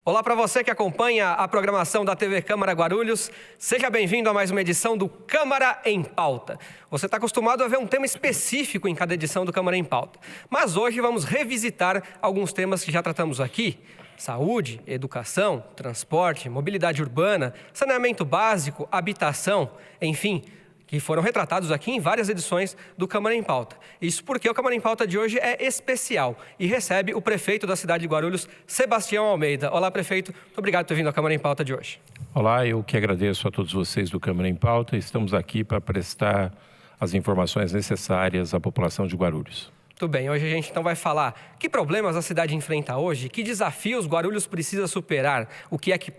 Olá para você que acompanha a programação da TV Câmara Guarulhos. Seja bem-vindo a mais uma edição do Câmara em Pauta. Você está acostumado a ver um tema específico em cada edição do Câmara em Pauta. Mas hoje vamos revisitar alguns temas que já tratamos aqui. Saúde, educação, transporte, mobilidade urbana, saneamento básico, habitação, enfim, que foram retratados aqui em várias edições do Câmara em Pauta. Isso porque o Câmara em Pauta de hoje é especial e recebe o prefeito da cidade de Guarulhos, Sebastião Almeida. Olá, prefeito. Muito obrigado por ter vindo à Câmara em Pauta de hoje. Olá, eu que agradeço a todos vocês do Câmara em Pauta. Estamos aqui para prestar as informações necessárias à população de Guarulhos. Muito bem, hoje a gente então vai falar que problemas a cidade enfrenta hoje, que desafios Guarulhos precisa superar, o que é que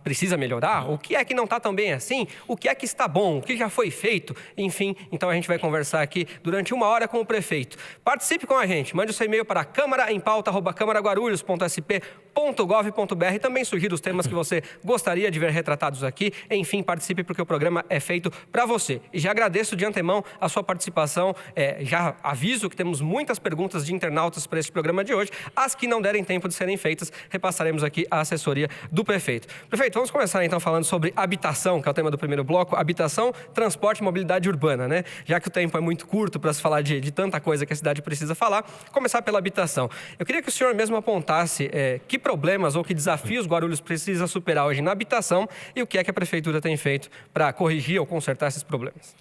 precisa melhorar, o que é que não está tão bem assim, o que é que está bom, o que já foi feito, enfim. Então a gente vai conversar aqui durante uma hora com o prefeito. Participe com a gente, mande o seu e-mail para câmaraempauta@câmaraguarulhos.sp.gov.br e também sugira os temas que você gostaria de ver retratados aqui. Enfim, participe porque o programa é feito para você. E já agradeço de antemão a sua participação, já aviso que temos muitas perguntas de internautas para este programa de hoje. As que não derem tempo de serem feitas, repassaremos aqui à assessoria do prefeito. Prefeito, vamos começar então falando sobre habitação, que é o tema do primeiro bloco. Habitação, transporte e mobilidade urbana, né? Já que o tempo é muito curto para se falar de tanta coisa que a cidade precisa falar, começar pela habitação. Eu queria que o senhor mesmo apontasse que problemas ou que desafios Guarulhos precisa superar hoje na habitação e o que é que a prefeitura tem feito para corrigir ou consertar esses problemas.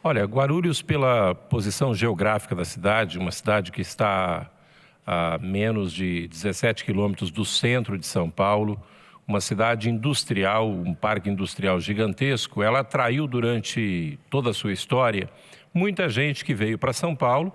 Olha, Guarulhos, pela posição geográfica da cidade, uma cidade que está a menos de 17 quilômetros do centro de São Paulo, uma cidade industrial, um parque industrial gigantesco, ela atraiu durante toda a sua história muita gente que veio para São Paulo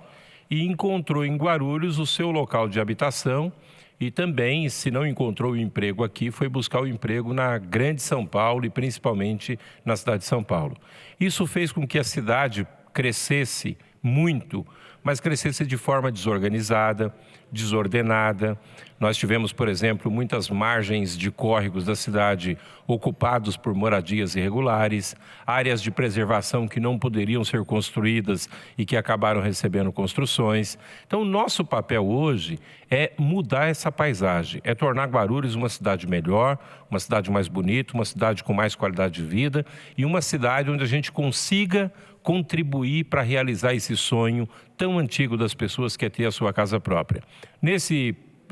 e encontrou em Guarulhos o seu local de habitação e também, se não encontrou o emprego aqui, foi buscar o emprego na grande São Paulo e principalmente na cidade de São Paulo. Isso fez com que a cidade crescesse muito, mas crescesse de forma desorganizada, desordenada. Nós tivemos, por exemplo, muitas margens de córregos da cidade ocupados por moradias irregulares, áreas de preservação que não poderiam ser construídas e que acabaram recebendo construções. Então, o nosso papel hoje é mudar essa paisagem, é tornar Guarulhos uma cidade melhor, uma cidade mais bonita, uma cidade com mais qualidade de vida e uma cidade onde a gente consiga contribuir para realizar esse sonho tão antigo das pessoas que é ter a sua casa própria.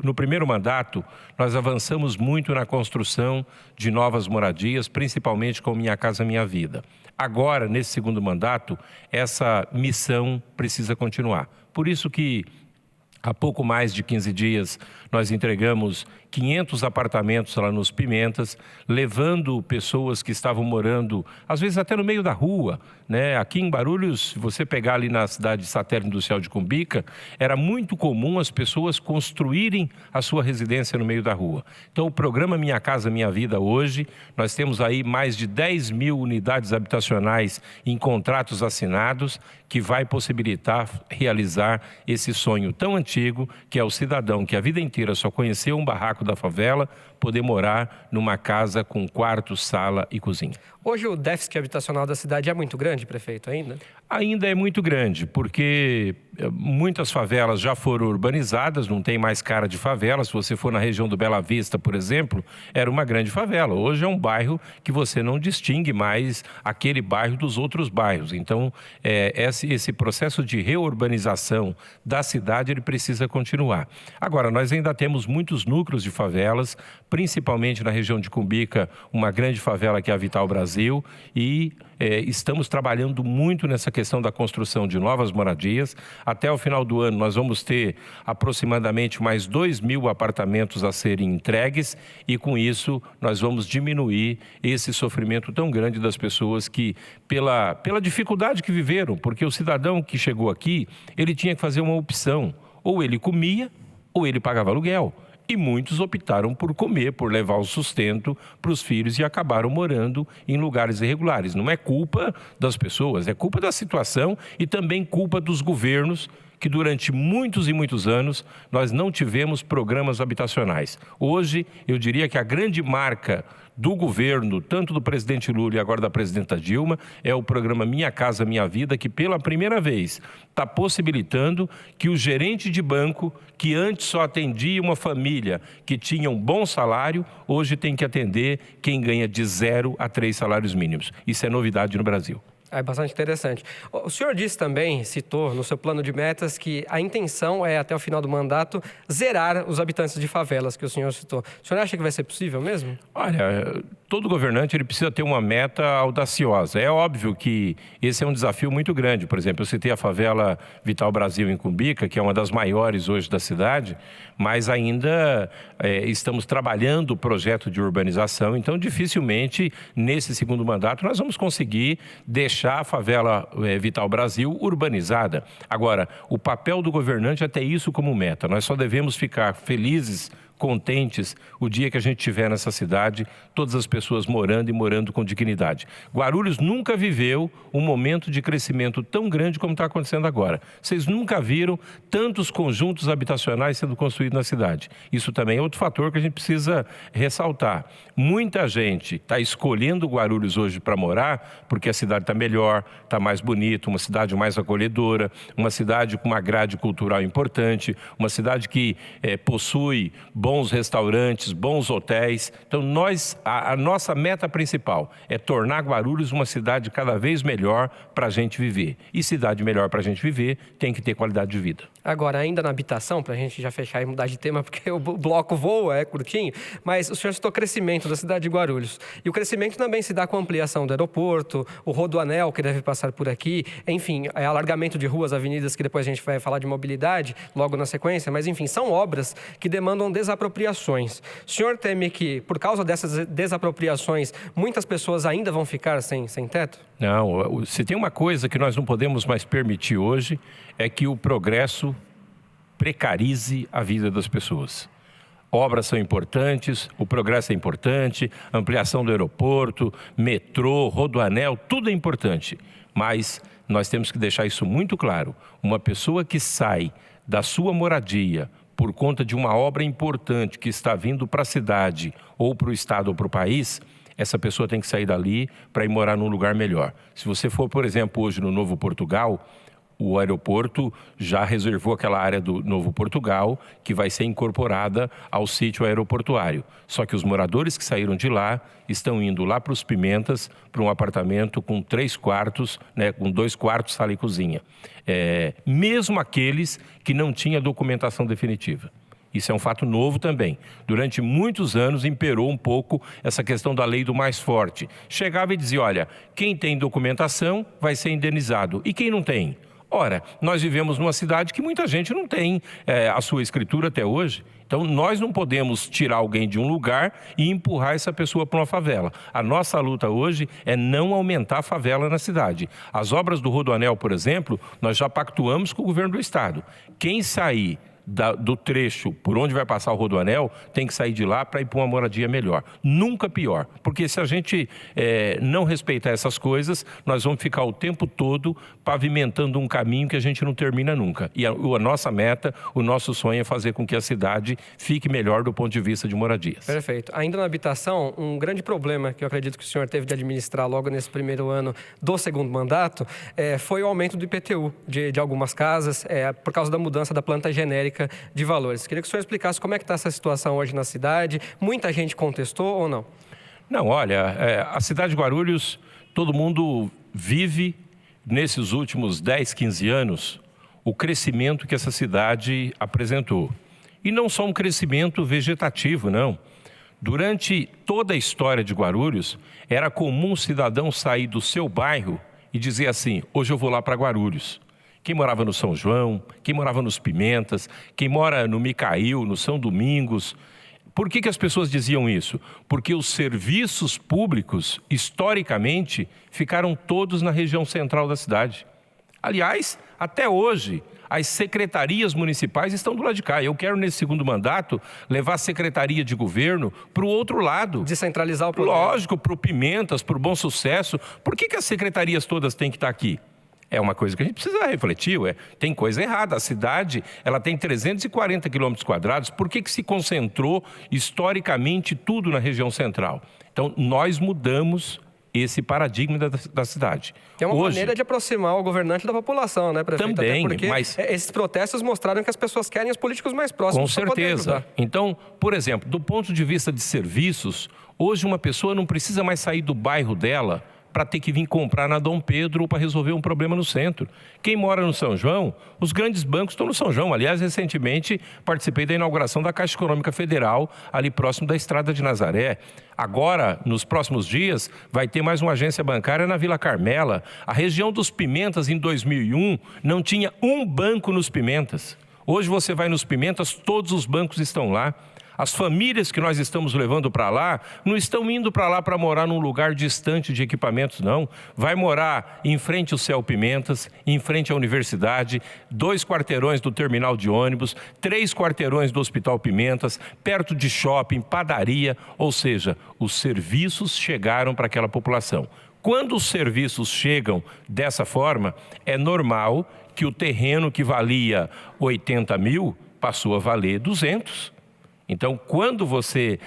No primeiro mandato, nós avançamos muito na construção de novas moradias, principalmente com Minha Casa Minha Vida. Agora, nesse segundo mandato, essa missão precisa continuar. Por isso que há pouco mais de 15 dias, nós entregamos 500 apartamentos lá nos Pimentas, levando pessoas que estavam morando, às vezes até no meio da rua, né? Aqui em Guarulhos, se você pegar ali na cidade satélite industrial de Cumbica, era muito comum as pessoas construírem a sua residência no meio da rua. Então, o programa Minha Casa Minha Vida hoje, nós temos aí mais de 10 mil unidades habitacionais em contratos assinados, que vai possibilitar realizar esse sonho tão antigo, que é o cidadão que a vida inteira só conheceu um barraco da favela, poder morar numa casa com quarto, sala e cozinha. Hoje o déficit habitacional da cidade é muito grande, prefeito, ainda? Ainda é muito grande, porque muitas favelas já foram urbanizadas, não tem mais cara de favela. Se você for na região do Bela Vista, por exemplo, era uma grande favela. Hoje é um bairro que você não distingue mais aquele bairro dos outros bairros. Então, esse processo de reurbanização da cidade, ele precisa continuar. Agora, nós ainda temos muitos núcleos de favelas, principalmente na região de Cumbica, uma grande favela que é a Vital Brasil, e estamos trabalhando muito nessa questão da construção de novas moradias. Até o final do ano nós vamos ter aproximadamente mais 2 mil apartamentos a serem entregues e com isso nós vamos diminuir esse sofrimento tão grande das pessoas que, pela dificuldade que viveram, porque o cidadão que chegou aqui, ele tinha que fazer uma opção, ou ele comia ou ele pagava aluguel. E muitos optaram por comer, por levar o sustento para os filhos e acabaram morando em lugares irregulares. Não é culpa das pessoas, é culpa da situação e também culpa dos governos que durante muitos e muitos anos nós não tivemos programas habitacionais. Hoje, eu diria que a grande marca do governo, tanto do presidente Lula e agora da presidenta Dilma, é o programa Minha Casa Minha Vida, que pela primeira vez está possibilitando que o gerente de banco, que antes só atendia uma família que tinha um bom salário, hoje tem que atender quem ganha de 0 a 3 salários mínimos. Isso é novidade no Brasil. É bastante interessante. O senhor disse também, citou no seu plano de metas, que a intenção é, até o final do mandato, zerar os habitantes de favelas, que o senhor citou. O senhor acha que vai ser possível mesmo? Olha, todo governante ele precisa ter uma meta audaciosa. É óbvio que esse é um desafio muito grande. Por exemplo, eu citei a favela Vital Brasil em Cumbica, que é uma das maiores hoje da cidade, mas ainda estamos trabalhando o projeto de urbanização, então dificilmente nesse segundo mandato nós vamos conseguir deixar a favela Vital Brasil urbanizada. Agora, o papel do governante é ter isso como meta. Nós só devemos ficar felizes, contentes o dia que a gente estiver nessa cidade, todas as pessoas morando e morando com dignidade. Guarulhos nunca viveu um momento de crescimento tão grande como está acontecendo agora. Vocês nunca viram tantos conjuntos habitacionais sendo construídos na cidade. Isso também é outro fator que a gente precisa ressaltar. Muita gente está escolhendo Guarulhos hoje para morar porque a cidade está melhor, está mais bonita, uma cidade mais acolhedora, uma cidade com uma grade cultural importante, uma cidade que possui bons restaurantes, bons hotéis. Então, a nossa meta principal é tornar Guarulhos uma cidade cada vez melhor para a gente viver. E cidade melhor para a gente viver tem que ter qualidade de vida. Agora, ainda na habitação, para a gente já fechar e mudar de tema, porque o bloco voa, é curtinho, mas o senhor citou crescimento da cidade de Guarulhos. E o crescimento também se dá com a ampliação do aeroporto, o rodoanel que deve passar por aqui, enfim, alargamento de ruas, avenidas, que depois a gente vai falar de mobilidade, logo na sequência, mas enfim, são obras que demandam desapropriações. O senhor teme que, por causa dessas desapropriações, muitas pessoas ainda vão ficar sem teto? Não, se tem uma coisa que nós não podemos mais permitir hoje, é que o progresso precarize a vida das pessoas. Obras são importantes, o progresso é importante, ampliação do aeroporto, metrô, rodoanel, tudo é importante. Mas nós temos que deixar isso muito claro. Uma pessoa que sai da sua moradia por conta de uma obra importante que está vindo para a cidade, ou para o estado, ou para o país, essa pessoa tem que sair dali para ir morar num lugar melhor. Se você for, por exemplo, hoje no Novo Portugal, o aeroporto já reservou aquela área do Novo Portugal que vai ser incorporada ao sítio aeroportuário. Só que os moradores que saíram de lá estão indo lá para os Pimentas, para um apartamento com 3 quartos, né, com 2 quartos, sala e cozinha. Mesmo aqueles que não tinham documentação definitiva. Isso é um fato novo também. Durante muitos anos imperou um pouco essa questão da lei do mais forte. Chegava e dizia, olha, quem tem documentação vai ser indenizado. E quem não tem? Ora, nós vivemos numa cidade que muita gente não tem a sua escritura até hoje. Então, nós não podemos tirar alguém de um lugar e empurrar essa pessoa para uma favela. A nossa luta hoje é não aumentar a favela na cidade. As obras do Rodoanel, por exemplo, nós já pactuamos com o governo do estado. Quem sair do trecho por onde vai passar o Rodoanel tem que sair de lá para ir para uma moradia melhor. Nunca pior, porque se a gente não respeitar essas coisas, nós vamos ficar o tempo todo pavimentando um caminho que a gente não termina nunca. E a nossa meta, o nosso sonho é fazer com que a cidade fique melhor do ponto de vista de moradias. Perfeito. Ainda na habitação, um grande problema que eu acredito que o senhor teve de administrar logo nesse primeiro ano do segundo mandato foi o aumento do IPTU de algumas casas, por causa da mudança da planta genérica de valores. Queria que o senhor explicasse como é que está essa situação hoje na cidade. Muita gente contestou ou não? Não, olha, a cidade de Guarulhos, todo mundo vive nesses últimos 10, 15 anos o crescimento que essa cidade apresentou. E não só um crescimento vegetativo, não. Durante toda a história de Guarulhos, era comum o cidadão sair do seu bairro e dizer assim, hoje eu vou lá para Guarulhos. Quem morava no São João, quem morava nos Pimentas, quem mora no Micail, no São Domingos. Por que as pessoas diziam isso? Porque os serviços públicos, historicamente, ficaram todos na região central da cidade. Aliás, até hoje, as secretarias municipais estão do lado de cá. Eu quero, nesse segundo mandato, levar a secretaria de governo para o outro lado. Descentralizar o poder. Lógico, para o Pimentas, para o Bom Sucesso. Por que as secretarias todas têm que estar aqui? É uma coisa que a gente precisa refletir, tem coisa errada. A cidade, ela tem 340 quilômetros quadrados, por que se concentrou historicamente tudo na região central? Então, nós mudamos esse paradigma da cidade. É uma maneira de aproximar o governante da população, né, prefeito? Também, até porque mas esses protestos mostraram que as pessoas querem os políticos mais próximos. Com certeza. Então, por exemplo, do ponto de vista de serviços, hoje uma pessoa não precisa mais sair do bairro dela para ter que vir comprar na Dom Pedro ou para resolver um problema no centro. Quem mora no São João, os grandes bancos estão no São João. Aliás, recentemente participei da inauguração da Caixa Econômica Federal, ali próximo da Estrada de Nazaré. Agora, nos próximos dias, vai ter mais uma agência bancária na Vila Carmela. A região dos Pimentas, em 2001, não tinha um banco nos Pimentas. Hoje você vai nos Pimentas, todos os bancos estão lá. As famílias que nós estamos levando para lá, não estão indo para lá para morar num lugar distante de equipamentos, não. Vai morar em frente ao Céu Pimentas, em frente à universidade, 2 quarteirões do terminal de ônibus, 3 quarteirões do Hospital Pimentas, perto de shopping, padaria, ou seja, os serviços chegaram para aquela população. Quando os serviços chegam dessa forma, é normal que o terreno que valia 80 mil passou a valer 200. Então, quando você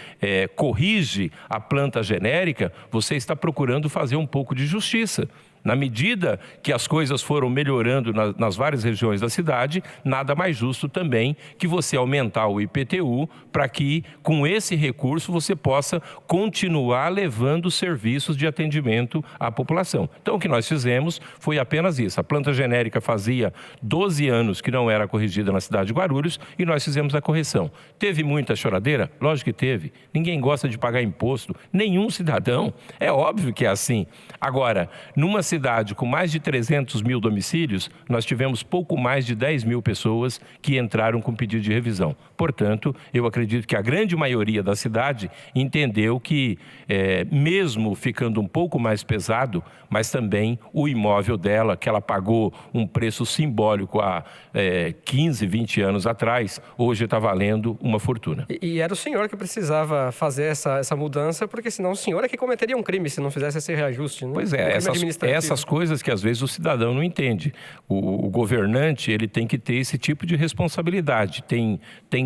corrige a planta genérica, você está procurando fazer um pouco de justiça. Na medida que as coisas foram melhorando nas várias regiões da cidade, nada mais justo também que você aumentar o IPTU para que, com esse recurso, você possa continuar levando serviços de atendimento à população. Então, o que nós fizemos foi apenas isso. A planta genérica fazia 12 anos que não era corrigida na cidade de Guarulhos e nós fizemos a correção. Teve muita choradeira? Lógico que teve. Ninguém gosta de pagar imposto, nenhum cidadão. É óbvio que é assim. Agora, numa cidade com mais de 300 mil domicílios, nós tivemos pouco mais de 10 mil pessoas que entraram com pedido de revisão. Portanto, eu acredito que a grande maioria da cidade entendeu que, mesmo ficando um pouco mais pesado, mas também o imóvel dela, que ela pagou um preço simbólico há 15, 20 anos atrás, hoje está valendo uma fortuna. E era o senhor que precisava fazer essa mudança, porque senão o senhor é que cometeria um crime se não fizesse esse reajuste, né? Pois é, essas coisas que às vezes o cidadão não entende. O governante, ele tem que ter esse tipo de responsabilidade. Tem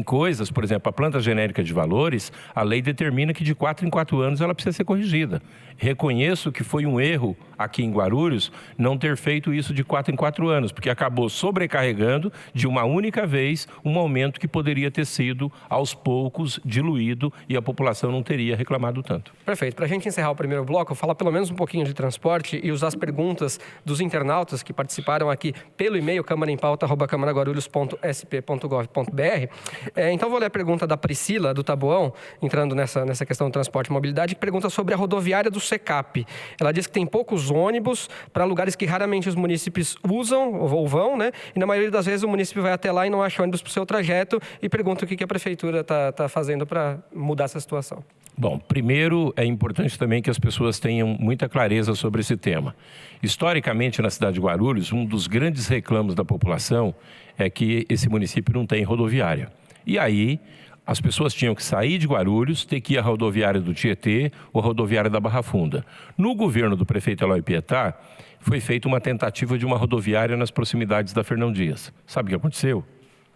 coisas, por exemplo, a planta genérica de valores, a lei determina que de 4 em 4 anos ela precisa ser corrigida. Reconheço que foi um erro aqui em Guarulhos não ter feito isso de 4 em 4 anos, porque acabou sobrecarregando de uma única vez um aumento que poderia ter sido aos poucos diluído e a população não teria reclamado tanto. Perfeito. Para a gente encerrar o primeiro bloco, eu falar pelo menos um pouquinho de transporte e usar as perguntas dos internautas que participaram aqui pelo e-mail camaraempauta@camaraguarulhos.sp.gov.br. Então vou ler a pergunta da Priscila, do Taboão, entrando nessa questão do transporte e mobilidade, que pergunta sobre a rodoviária do Secap. Ela diz que tem poucos ônibus para lugares que raramente os munícipes usam ou vão, né? E na maioria das vezes o município vai até lá e não acha ônibus para o seu trajeto e pergunta o que a prefeitura está fazendo para mudar essa situação. Bom, primeiro é importante também que as pessoas tenham muita clareza sobre esse tema. Historicamente, na cidade de Guarulhos, um dos grandes reclamos da população é que esse município não tem rodoviária. E aí, as pessoas tinham que sair de Guarulhos, ter que ir à rodoviária do Tietê ou à rodoviária da Barra Funda. No governo do prefeito Eloy Pietá, foi feita uma tentativa de uma rodoviária nas proximidades da Fernão Dias. Sabe o que aconteceu?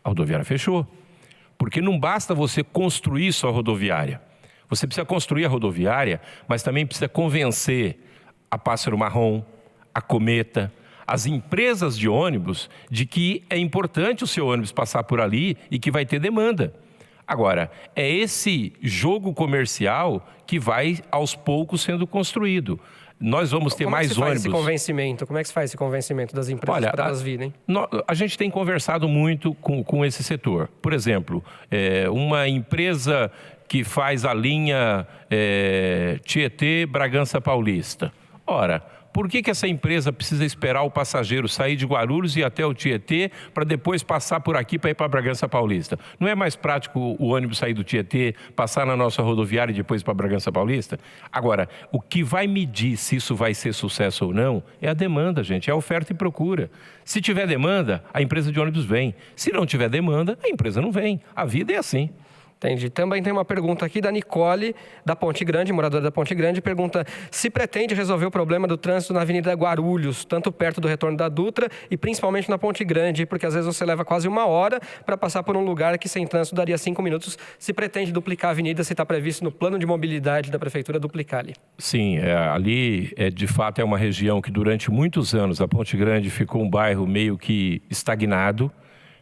A rodoviária fechou. Porque não basta você construir só a rodoviária. Você precisa construir a rodoviária, mas também precisa convencer a Pássaro Marrom, a Cometa, as empresas de ônibus de que é importante o seu ônibus passar por ali e que vai ter demanda. Agora, é esse jogo comercial que vai aos poucos sendo construído. Nós vamos ter mais ônibus. Como é que se faz esse convencimento das empresas para elas virem? A gente tem conversado muito com esse setor. Por exemplo, uma empresa que faz a linha Tietê-Bragança Paulista. Ora, por que essa empresa precisa esperar o passageiro sair de Guarulhos e ir até o Tietê para depois passar por aqui para ir para Bragança Paulista? Não é mais prático o ônibus sair do Tietê, passar na nossa rodoviária e depois para Bragança Paulista? Agora, o que vai medir se isso vai ser sucesso ou não é a demanda, gente, é a oferta e procura. Se tiver demanda, a empresa de ônibus vem. Se não tiver demanda, a empresa não vem. A vida é assim. Entendi. Também tem uma pergunta aqui da Nicole, da Ponte Grande, moradora da Ponte Grande, pergunta se pretende resolver o problema do trânsito na Avenida Guarulhos, tanto perto do retorno da Dutra e principalmente na Ponte Grande, porque às vezes você leva quase 1 hora para passar por um lugar que sem trânsito daria 5 minutos. Se pretende duplicar a avenida, se está previsto no plano de mobilidade da Prefeitura duplicar ali. Sim, ali de fato é uma região que durante muitos anos a Ponte Grande ficou um bairro meio que estagnado.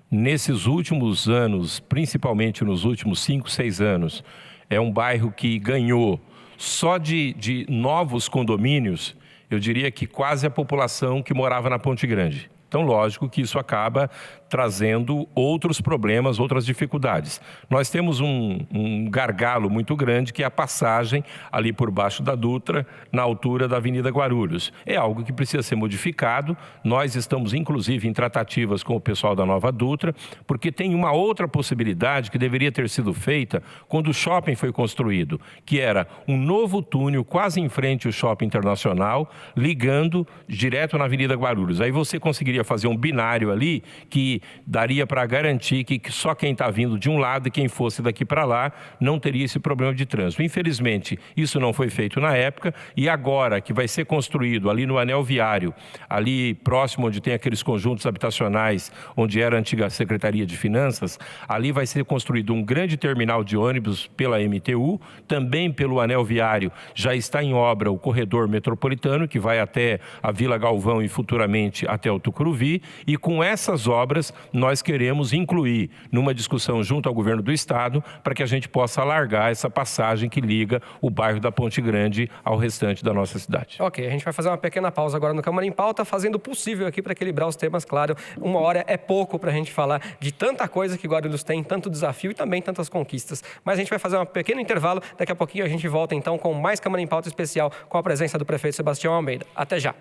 Nesses últimos anos, principalmente nos últimos 5, 6 anos, é um bairro que ganhou só de novos condomínios, eu diria que quase a população que morava na Ponte Grande. Então, lógico que isso acaba trazendo outros problemas, outras dificuldades. Nós temos um gargalo muito grande, que é a passagem ali por baixo da Dutra, na altura da Avenida Guarulhos. É algo que precisa ser modificado. Nós estamos, inclusive, em tratativas com o pessoal da Nova Dutra, porque tem uma outra possibilidade que deveria ter sido feita quando o shopping foi construído, que era um novo túnel quase em frente ao Shopping Internacional, ligando direto na Avenida Guarulhos. Aí você conseguiria fazer um binário ali que daria para garantir que só quem está vindo de um lado e quem fosse daqui para lá não teria esse problema de trânsito. Infelizmente, isso não foi feito na época e agora que vai ser construído ali no anel viário, ali próximo onde tem aqueles conjuntos habitacionais, onde era a antiga Secretaria de Finanças, ali vai ser construído um grande terminal de ônibus pela MTU, também pelo anel viário já está em obra o corredor metropolitano, que vai até a Vila Galvão e futuramente até o Tucuruvi, e com essas obras nós queremos incluir numa discussão junto ao governo do estado para que a gente possa alargar essa passagem que liga o bairro da Ponte Grande ao restante da nossa cidade. Ok, a gente vai fazer uma pequena pausa agora no Câmara em Pauta, fazendo o possível aqui para equilibrar os temas, claro. 1 hora é pouco para a gente falar de tanta coisa que Guarulhos tem, tanto desafio e também tantas conquistas. Mas a gente vai fazer um pequeno intervalo, daqui a pouquinho a gente volta então com mais Câmara em Pauta especial com a presença do prefeito Sebastião Almeida. Até já!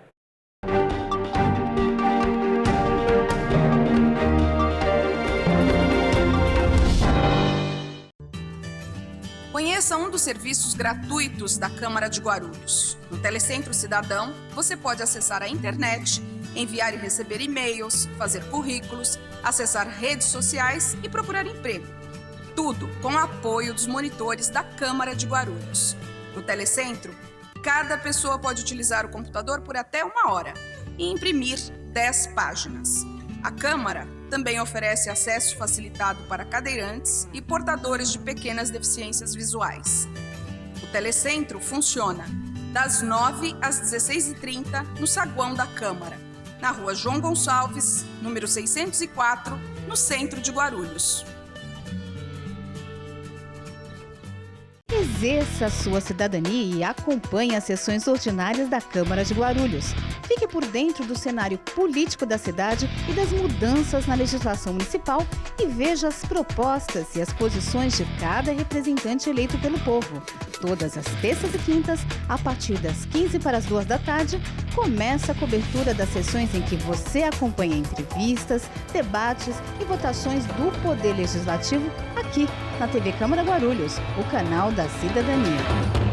Conheça um dos serviços gratuitos da Câmara de Guarulhos. No Telecentro Cidadão, você pode acessar a internet, enviar e receber e-mails, fazer currículos, acessar redes sociais e procurar emprego. Tudo com o apoio dos monitores da Câmara de Guarulhos. No Telecentro, cada pessoa pode utilizar o computador por até 1 hora e imprimir 10 páginas. A Câmara também oferece acesso facilitado para cadeirantes e portadores de pequenas deficiências visuais. O Telecentro funciona das 9 às 16h30 no saguão da Câmara, na Rua João Gonçalves, número 604, no centro de Guarulhos. Exerça sua cidadania e acompanhe as sessões ordinárias da Câmara de Guarulhos. Fique por dentro do cenário político da cidade e das mudanças na legislação municipal e veja as propostas e as posições de cada representante eleito pelo povo. Todas as terças e quintas, a partir das 15 para as 2 da tarde, começa a cobertura das sessões em que você acompanha entrevistas, debates e votações do Poder Legislativo aqui na TV Câmara Guarulhos, o canal da cidadania.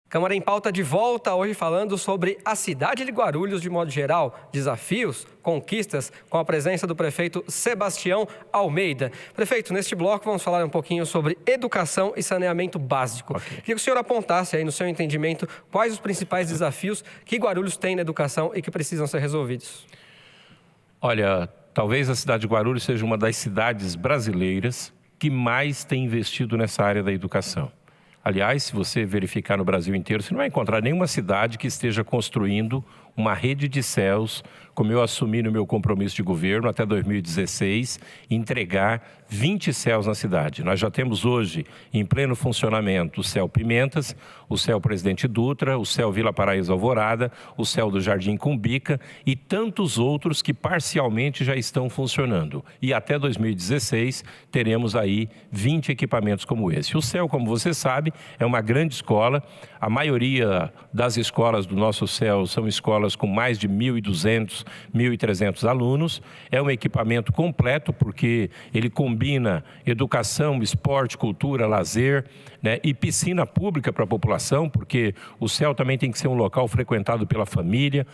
Câmara em Pauta de volta, hoje falando sobre a cidade de Guarulhos de modo geral, desafios, conquistas, com a presença do prefeito Sebastião Almeida. Prefeito, neste bloco vamos falar um pouquinho sobre educação e saneamento básico. Okay. Queria que o senhor apontasse aí no seu entendimento quais os principais desafios que Guarulhos tem na educação e que precisam ser resolvidos. Olha, talvez a cidade de Guarulhos seja uma das cidades brasileiras que mais tem investido nessa área da educação. Aliás, se você verificar no Brasil inteiro, você não vai encontrar nenhuma cidade que esteja construindo uma rede de céus, como eu assumi no meu compromisso de governo até 2016, entregar 20 céus na cidade. Nós já temos hoje, em pleno funcionamento, o céu Pimentas, o céu Presidente Dutra, o céu Vila Paraíso Alvorada, o céu do Jardim Cumbica e tantos outros que parcialmente já estão funcionando. E até 2016 teremos aí 20 equipamentos como esse. O céu, como você sabe, sabe, é uma grande escola. A maioria das escolas do nosso CEL são escolas com mais de 1.200, 1.300 alunos. É um equipamento completo, porque ele combina educação, esporte, cultura, lazer, né, e piscina pública para a população, porque o CEL também tem que ser um local frequentado pela família,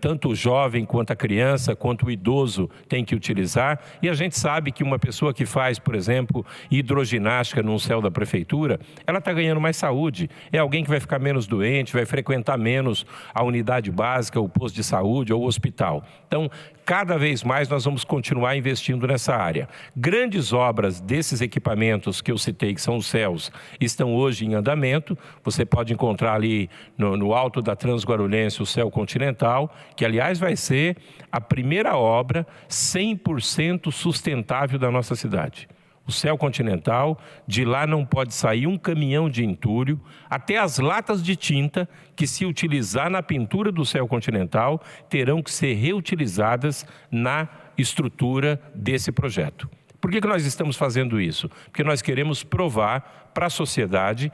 tanto o jovem quanto a criança, quanto o idoso tem que utilizar. E a gente sabe que uma pessoa que faz, por exemplo, hidroginástica num CEL da prefeitura, ela está ganhando mais saúde. É alguém que vai ficar menos doente, vai frequentar menos a unidade básica, o posto de saúde ou o hospital. Então, cada vez mais nós vamos continuar investindo nessa área. Grandes obras desses equipamentos que eu citei, que são os CELs, estão hoje em andamento. Você pode encontrar ali no alto da Transguarulhense o CEL Continental, que aliás vai ser a primeira obra 100% sustentável da nossa cidade. O CEL Continental, de lá não pode sair um caminhão de entulho, até as latas de tinta que se utilizar na pintura do CEL Continental terão que ser reutilizadas na estrutura desse projeto. Por que nós estamos fazendo isso? Porque nós queremos provar para a sociedade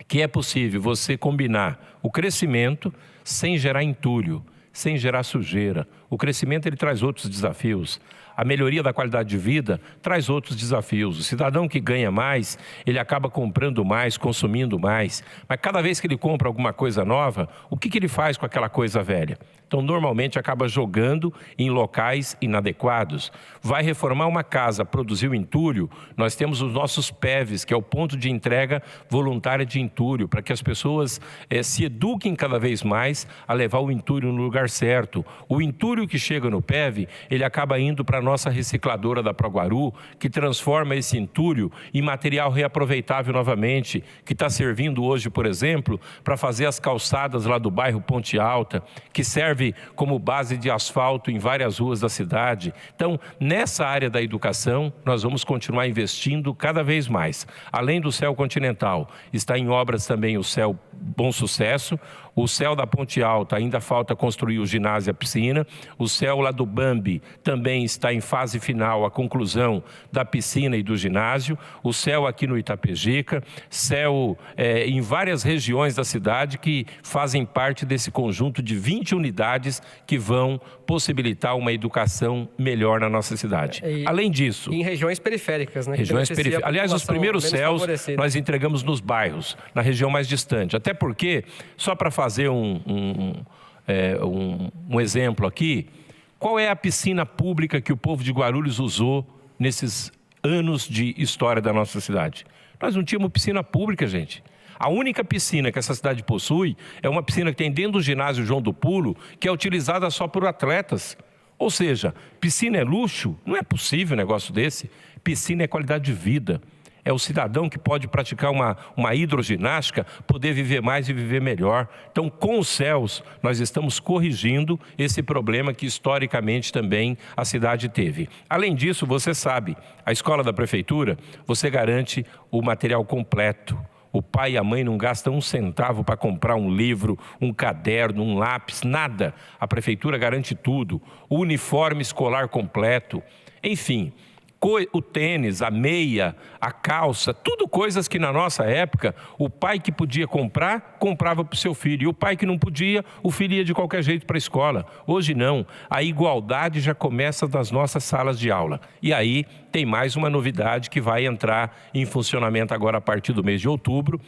que é possível você combinar o crescimento sem gerar entulho, sem gerar sujeira. O crescimento ele traz outros desafios. A melhoria da qualidade de vida traz outros desafios. O cidadão que ganha mais, ele acaba comprando mais, consumindo mais. Mas cada vez que ele compra alguma coisa nova, o que ele faz com aquela coisa velha? Então, normalmente, acaba jogando em locais inadequados. Vai reformar uma casa, produziu entulho, nós temos os nossos PEVs, que é o ponto de entrega voluntária de entulho, para que as pessoas se eduquem cada vez mais a levar o entulho no lugar certo. O entulho que chega no PEV, ele acaba indo para a nossa recicladora da Proguaru, que transforma esse entulho em material reaproveitável novamente, que está servindo hoje, por exemplo, para fazer as calçadas lá do bairro Ponte Alta, que serve como base de asfalto em várias ruas da cidade. Então, nessa área da educação, nós vamos continuar investindo cada vez mais. Além do CEL Continental, está em obras também o CEL Bom Sucesso. O CEL da Ponte Alta ainda falta construir o ginásio e a piscina. O CEL lá do Bambi também está em fase final, a conclusão da piscina e do ginásio. O CEL aqui no Itapejica, CEL em várias regiões da cidade que fazem parte desse conjunto de 20 unidades que vão possibilitar uma educação melhor na nossa cidade. Além disso... Em regiões periféricas, né? Regiões periféricas. Aliás, os primeiros CELs nós entregamos nos bairros, na região mais distante. Até porque, só para fazer um exemplo aqui, qual é a piscina pública que o povo de Guarulhos usou nesses anos de história da nossa cidade? Nós não tínhamos piscina pública, gente. A única piscina que essa cidade possui é uma piscina que tem dentro do ginásio João do Pulo, que é utilizada só por atletas. Ou seja, piscina é luxo? Não é possível um negócio desse. Piscina é qualidade de vida. É o cidadão que pode praticar uma hidroginástica, poder viver mais e viver melhor. Então, com os CELs, nós estamos corrigindo esse problema que historicamente também a cidade teve. Além disso, você sabe, a escola da prefeitura, você garante o material completo. O pai e a mãe não gastam um centavo para comprar um livro, um caderno, um lápis, nada. A prefeitura garante tudo. O uniforme escolar completo, enfim... O tênis, a meia, a calça, tudo coisas que na nossa época o pai que podia comprar, comprava para o seu filho. E o pai que não podia, o filho ia de qualquer jeito para a escola. Hoje não, a igualdade já começa nas nossas salas de aula. E aí tem mais uma novidade que vai entrar em funcionamento agora a partir do mês de outubro,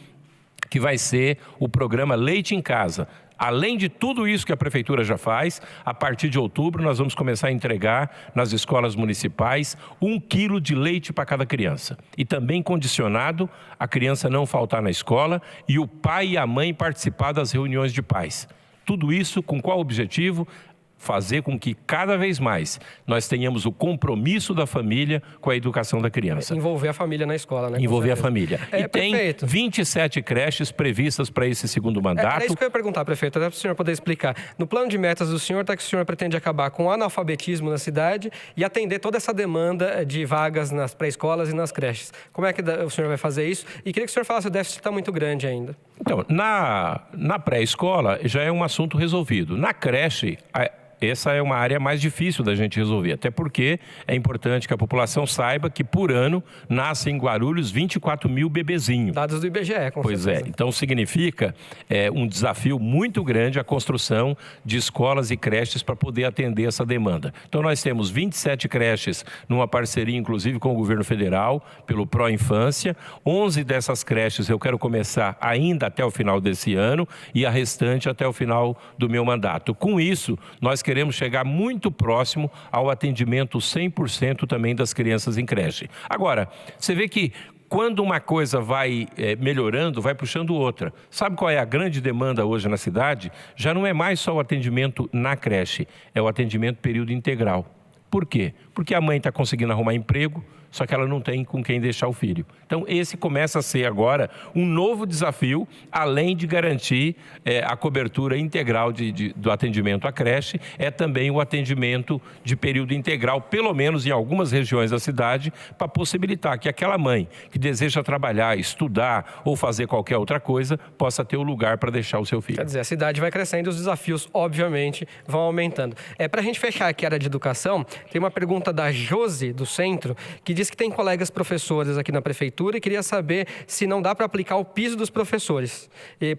que vai ser o programa Leite em Casa. Além de tudo isso que a prefeitura já faz, a partir de outubro nós vamos começar a entregar nas escolas municipais 1 quilo de leite para cada criança. E também condicionado a criança não faltar na escola e o pai e a mãe participar das reuniões de pais. Tudo isso com qual objetivo? Fazer com que cada vez mais nós tenhamos o compromisso da família com a educação da criança. Envolver a família na escola, né? Envolver a família. E tem prefeito, 27 creches previstas para esse segundo mandato. É isso que eu ia perguntar, prefeito, até para o senhor poder explicar. No plano de metas do senhor, está que o senhor pretende acabar com o analfabetismo na cidade e atender toda essa demanda de vagas nas pré-escolas e nas creches. Como é que o senhor vai fazer isso? E queria que o senhor falasse, o déficit está muito grande ainda. Então, na pré-escola já é um assunto resolvido. Na creche... essa é uma área mais difícil da gente resolver, até porque é importante que a população saiba que por ano nascem em Guarulhos 24 mil bebezinhos. Dados do IBGE, com Pois certeza. é, então significa um desafio muito grande a construção de escolas e creches para poder atender essa demanda. Então nós temos 27 creches numa parceria inclusive com o governo federal, pelo Pro Infância. 11 dessas creches eu quero começar ainda até o final desse ano e a restante até o final do meu mandato. Com isso, nós queremos chegar muito próximo ao atendimento 100% também das crianças em creche. Agora, você vê que quando uma coisa vai melhorando, vai puxando outra. Sabe qual é a grande demanda hoje na cidade? Já não é mais só o atendimento na creche, é o atendimento período integral. Por quê? Porque a mãe está conseguindo arrumar emprego, só que ela não tem com quem deixar o filho. Então, esse começa a ser agora um novo desafio, além de garantir a cobertura integral do atendimento à creche, é também o atendimento de período integral, pelo menos em algumas regiões da cidade, para possibilitar que aquela mãe que deseja trabalhar, estudar ou fazer qualquer outra coisa, possa ter o lugar para deixar o seu filho. Quer dizer, a cidade vai crescendo e os desafios, obviamente, vão aumentando. Para a gente fechar aqui a área de educação, tem uma pergunta da Josi, do Centro, que diz que tem colegas professores aqui na prefeitura e queria saber se não dá para aplicar o piso dos professores.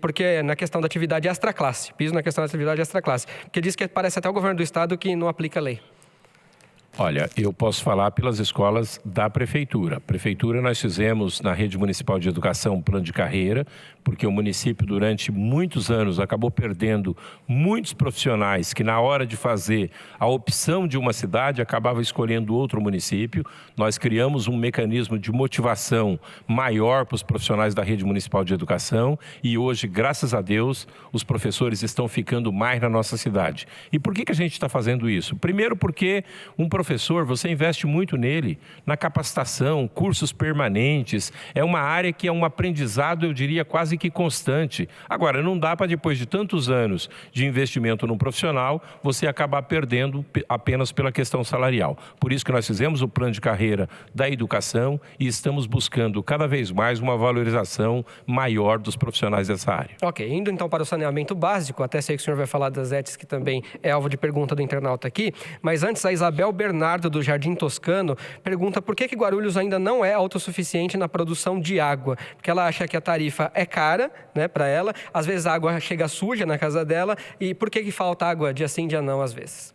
Porque na questão da atividade extraclasse, piso na questão da atividade extraclasse. Porque diz que parece até o governo do estado que não aplica a lei. Olha, eu posso falar pelas escolas da prefeitura. Prefeitura nós fizemos na rede municipal de educação um plano de carreira, porque o município durante muitos anos acabou perdendo muitos profissionais que na hora de fazer a opção de uma cidade acabava escolhendo outro município. Nós criamos um mecanismo de motivação maior para os profissionais da rede municipal de educação e hoje, graças a Deus, os professores estão ficando mais na nossa cidade. E por que a gente está fazendo isso? Primeiro porque um professor, você investe muito nele, na capacitação, cursos permanentes, é uma área que é um aprendizado, eu diria, quase que constante. Agora, não dá para depois de tantos anos de investimento num profissional, você acabar perdendo apenas pela questão salarial. Por isso que nós fizemos o plano de carreira da educação e estamos buscando cada vez mais uma valorização maior dos profissionais dessa área. Ok, indo então para o saneamento básico, até sei que o senhor vai falar das ETs, que também é alvo de pergunta do internauta aqui, mas antes a Isabel Bernardo, do Jardim Toscano, pergunta por que Guarulhos ainda não é autossuficiente na produção de água. Porque ela acha que a tarifa é cara, né, para ela, às vezes a água chega suja na casa dela, e por que falta água dia sim, dia não, às vezes?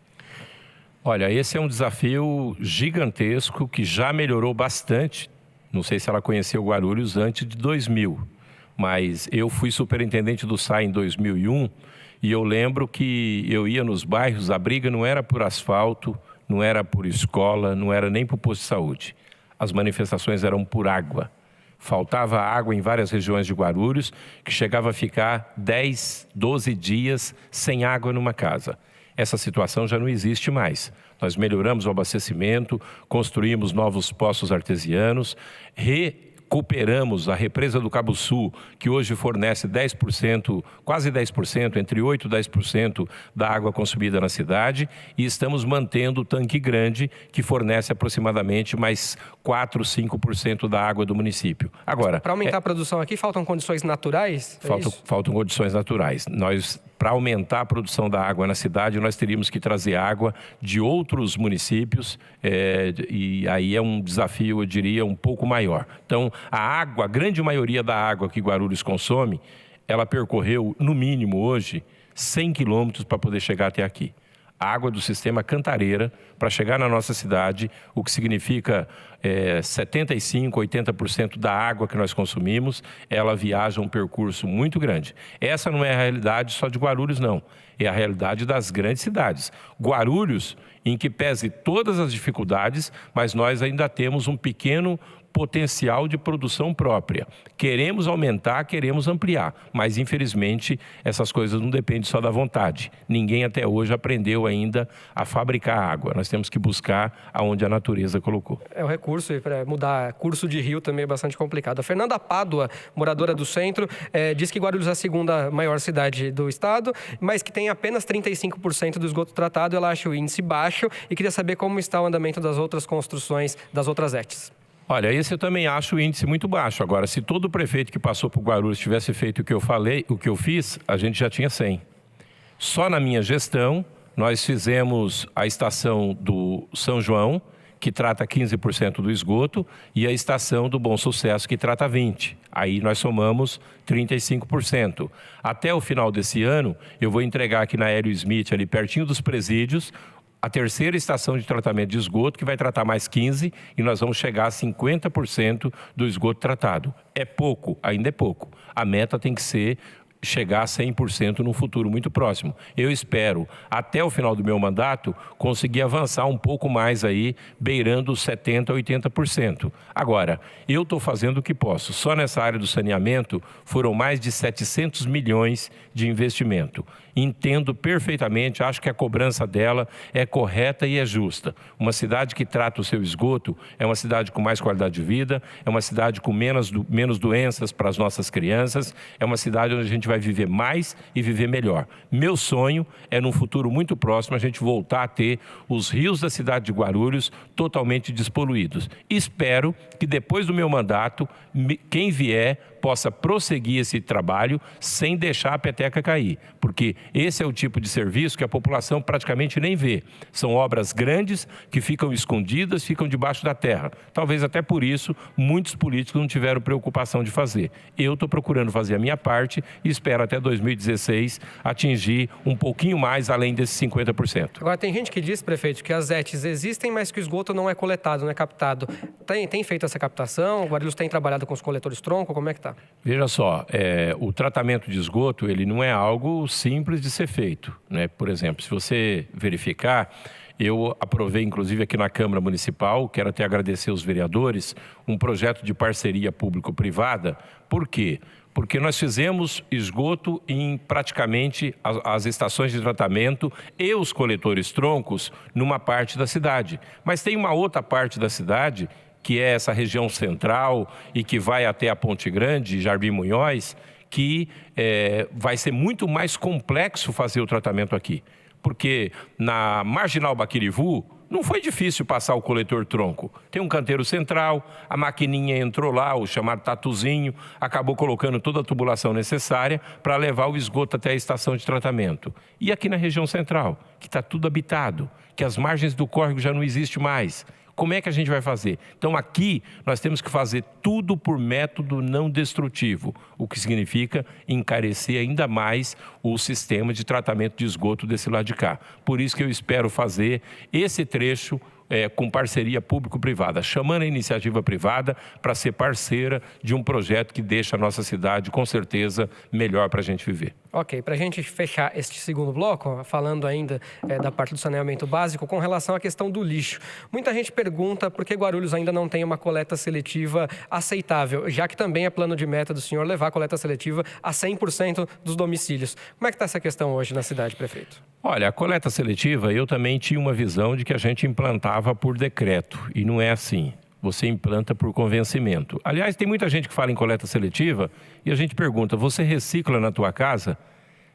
Olha, esse é um desafio gigantesco que já melhorou bastante. Não sei se ela conheceu Guarulhos antes de 2000, mas eu fui superintendente do SAI em 2001 e eu lembro que eu ia nos bairros, a briga não era por asfalto, não era por escola, não era nem por posto de saúde. As manifestações eram por água. Faltava água em várias regiões de Guarulhos, que chegava a ficar 10, 12 dias sem água numa casa. Essa situação já não existe mais. Nós melhoramos o abastecimento, construímos novos poços artesianos, recuperamos a represa do Cabo Sul, que hoje fornece 10%, quase 10%, entre 8% e 10% da água consumida na cidade, e estamos mantendo o tanque grande, que fornece aproximadamente mais 4%, 5% da água do município. Agora, para aumentar a produção aqui, faltam condições naturais? Faltam condições naturais. Para aumentar a produção da água na cidade, nós teríamos que trazer água de outros municípios e aí é um desafio, eu diria, um pouco maior. Então, a grande maioria da água que Guarulhos consome, ela percorreu, no mínimo hoje, 100 quilômetros para poder chegar até aqui. A água do sistema Cantareira, para chegar na nossa cidade, o que significa 75%, 80% da água que nós consumimos, ela viaja um percurso muito grande. Essa não é a realidade só de Guarulhos, não. É a realidade das grandes cidades. Guarulhos, em que pese todas as dificuldades, mas nós ainda temos um pequeno potencial de produção própria. Queremos aumentar, queremos ampliar, mas infelizmente essas coisas não dependem só da vontade. Ninguém até hoje aprendeu ainda a fabricar água. Nós temos que buscar aonde a natureza colocou. É um recurso, e para mudar curso de rio também é bastante complicado. A Fernanda Pádua, moradora do Centro, diz que Guarulhos é a segunda maior cidade do estado, mas que tem apenas 35% do esgoto tratado. Ela acha o índice baixo e queria saber como está o andamento das outras construções, das outras ETs. Olha, esse eu também acho o índice muito baixo. Agora, se todo prefeito que passou por Guarulhos tivesse feito o que eu falei, o que eu fiz, a gente já tinha 100. Só na minha gestão, nós fizemos a estação do São João, que trata 15% do esgoto, e a estação do Bom Sucesso, que trata 20%. Aí nós somamos 35%. Até o final desse ano, eu vou entregar aqui na Hélio Smith, ali pertinho dos presídios, a terceira estação de tratamento de esgoto, que vai tratar mais 15%, e nós vamos chegar a 50% do esgoto tratado. É pouco, ainda é pouco. A meta tem que ser chegar a 100% no futuro muito próximo. Eu espero, até o final do meu mandato, conseguir avançar um pouco mais aí, beirando os 70%, 80%. Agora, eu estou fazendo o que posso. Só nessa área do saneamento foram mais de 700 milhões de investimento. Entendo perfeitamente, acho que a cobrança dela é correta e é justa. Uma cidade que trata o seu esgoto é uma cidade com mais qualidade de vida, é uma cidade com menos doenças para as nossas crianças, é uma cidade onde a gente vai viver mais e viver melhor. Meu sonho é, num futuro muito próximo, a gente voltar a ter os rios da cidade de Guarulhos totalmente despoluídos. Espero que depois do meu mandato, quem vier possa prosseguir esse trabalho sem deixar a peteca cair, porque esse é o tipo de serviço que a população praticamente nem vê. São obras grandes que ficam escondidas, ficam debaixo da terra. Talvez até por isso muitos políticos não tiveram preocupação de fazer. Eu estou procurando fazer a minha parte e espero até 2016 atingir um pouquinho mais além desses 50%. Agora, tem gente que diz, prefeito, que as ETs existem, mas que o esgoto não é coletado, não é captado. Tem feito essa captação? O Guarulhos tem trabalhado com os coletores tronco? Como é que está? Veja só, o tratamento de esgoto, ele não é algo simples de ser feito, né? Por exemplo, se você verificar, eu aprovei, inclusive, aqui na Câmara Municipal, quero até agradecer aos vereadores, um projeto de parceria público-privada. Por quê? Porque nós fizemos esgoto em praticamente as estações de tratamento e os coletores troncos numa parte da cidade. Mas tem uma outra parte da cidade, que é essa região central e que vai até a Ponte Grande, Jardim Munhoz, que vai ser muito mais complexo fazer o tratamento aqui. Porque na Marginal Baquirivu não foi difícil passar o coletor tronco. Tem um canteiro central, a maquininha entrou lá, o chamado tatuzinho, acabou colocando toda a tubulação necessária para levar o esgoto até a estação de tratamento. E aqui na região central, que está tudo habitado, que as margens do córrego já não existem mais. Como é que a gente vai fazer? Então aqui nós temos que fazer tudo por método não destrutivo, o que significa encarecer ainda mais o sistema de tratamento de esgoto desse lado de cá. Por isso que eu espero fazer esse trecho com parceria público-privada, chamando a iniciativa privada para ser parceira de um projeto que deixa a nossa cidade, com certeza, melhor para a gente viver. Ok, para a gente fechar este segundo bloco, falando ainda da parte do saneamento básico, com relação à questão do lixo. Muita gente pergunta por que Guarulhos ainda não tem uma coleta seletiva aceitável, já que também é plano de meta do senhor levar a coleta seletiva a 100% dos domicílios. Como é que está essa questão hoje na cidade, prefeito? Olha, a coleta seletiva, eu também tinha uma visão de que a gente implantava por decreto, e não é assim. Você implanta por convencimento. Aliás, tem muita gente que fala em coleta seletiva e a gente pergunta, você recicla na tua casa?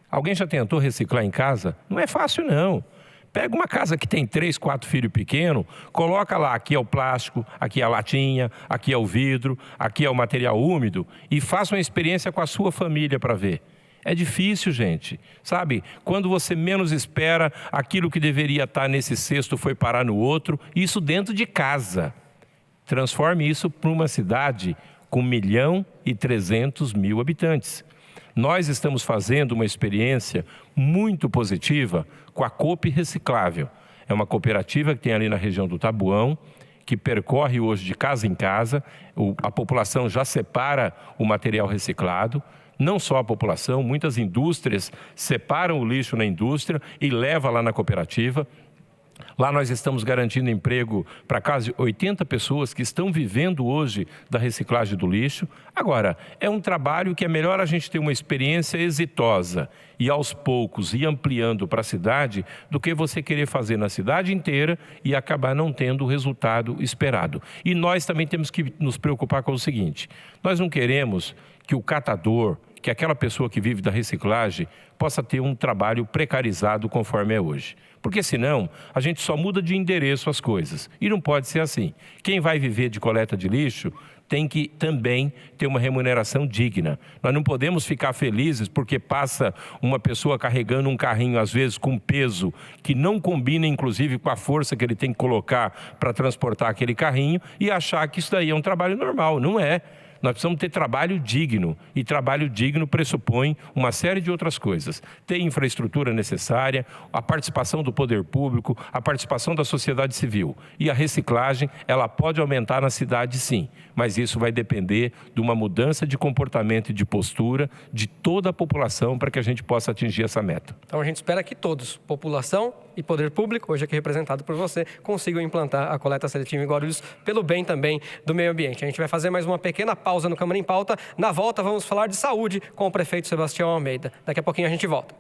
Alguém já tentou reciclar em casa? Não é fácil, não. Pega uma casa que tem 3, 4 filhos pequenos, coloca lá, aqui é o plástico, aqui é a latinha, aqui é o vidro, aqui é o material úmido e faça uma experiência com a sua família para ver. É difícil, gente, sabe? Quando você menos espera, aquilo que deveria estar nesse cesto foi parar no outro, isso dentro de casa. Transforme isso para uma cidade com 1.300.000 habitantes. Nós estamos fazendo uma experiência muito positiva com a Coop Reciclável. É uma cooperativa que tem ali na região do Tabuão, que percorre hoje de casa em casa. A população já separa o material reciclado. Não só a população, muitas indústrias separam o lixo na indústria e levam lá na cooperativa. Lá nós estamos garantindo emprego para quase 80 pessoas que estão vivendo hoje da reciclagem do lixo. Agora, é um trabalho que é melhor a gente ter uma experiência exitosa e aos poucos ir ampliando para a cidade do que você querer fazer na cidade inteira e acabar não tendo o resultado esperado. E nós também temos que nos preocupar com o seguinte, nós não queremos que o catador, que aquela pessoa que vive da reciclagem possa ter um trabalho precarizado conforme é hoje. Porque senão a gente só muda de endereço as coisas. E não pode ser assim. Quem vai viver de coleta de lixo tem que também ter uma remuneração digna. Nós não podemos ficar felizes porque passa uma pessoa carregando um carrinho, às vezes com peso, que não combina, inclusive, com a força que ele tem que colocar para transportar aquele carrinho e achar que isso daí é um trabalho normal. Não é. Nós precisamos ter trabalho digno, e trabalho digno pressupõe uma série de outras coisas. Ter infraestrutura necessária, a participação do poder público, a participação da sociedade civil. E a reciclagem, ela pode aumentar na cidade, sim, mas isso vai depender de uma mudança de comportamento e de postura de toda a população para que a gente possa atingir essa meta. Então a gente espera que todos, população e poder público, hoje aqui representado por você, consigam implantar a coleta seletiva em Guarulhos pelo bem também do meio ambiente. A gente vai fazer mais uma pequena pausa no Câmara em Pauta. Na volta vamos falar de saúde com o prefeito Sebastião Almeida. Daqui a pouquinho a gente volta.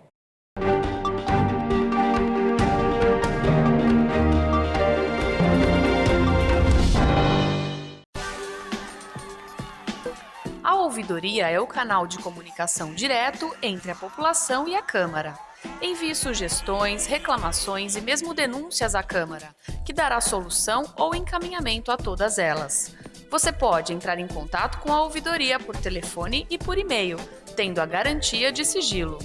A ouvidoria é o canal de comunicação direto entre a população e a Câmara. Envie sugestões, reclamações e mesmo denúncias à Câmara, que dará solução ou encaminhamento a todas elas. Você pode entrar em contato com a ouvidoria por telefone e por e-mail, tendo a garantia de sigilo.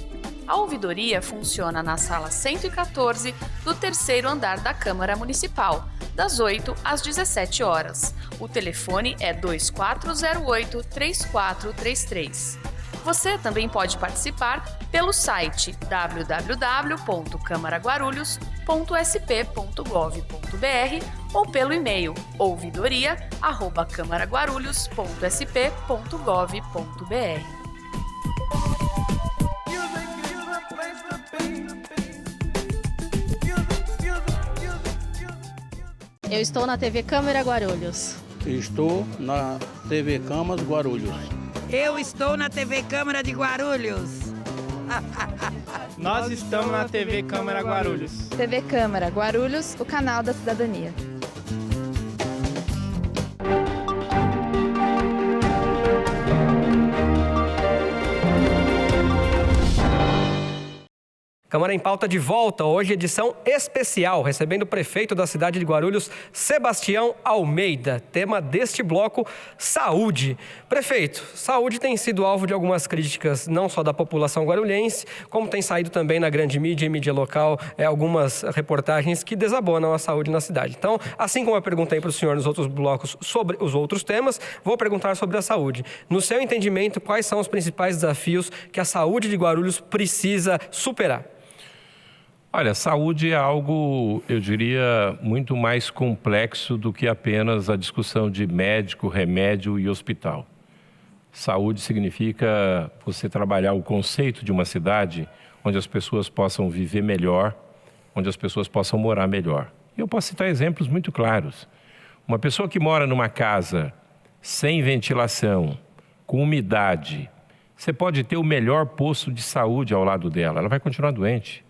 A ouvidoria funciona na sala 114 do 3º andar da Câmara Municipal, das 8 às 17 horas. O telefone é 2408-3433. Você também pode participar pelo site www.camaraguarulhos.sp.gov.br ou pelo e-mail ouvidoria@camaraguarulhos.sp.gov.br. Eu estou na TV Câmara Guarulhos. Estou na TV Câmara Guarulhos. Eu estou na TV Câmara de Guarulhos. Nós estamos na TV Câmara Guarulhos. TV Câmara Guarulhos, o canal da cidadania. Câmara em Pauta de volta, hoje edição especial, recebendo o prefeito da cidade de Guarulhos, Sebastião Almeida. Tema deste bloco, saúde. Prefeito, saúde tem sido alvo de algumas críticas, não só da população guarulhense, como tem saído também na grande mídia e mídia local, algumas reportagens que desabonam a saúde na cidade. Então, assim como eu perguntei para o senhor nos outros blocos sobre os outros temas, vou perguntar sobre a saúde. No seu entendimento, quais são os principais desafios que a saúde de Guarulhos precisa superar? Olha, saúde é algo, eu diria, muito mais complexo do que apenas a discussão de médico, remédio e hospital. Saúde significa você trabalhar o conceito de uma cidade onde as pessoas possam viver melhor, onde as pessoas possam morar melhor. E eu posso citar exemplos muito claros. Uma pessoa que mora numa casa sem ventilação, com umidade, você pode ter o melhor posto de saúde ao lado dela, ela vai continuar doente.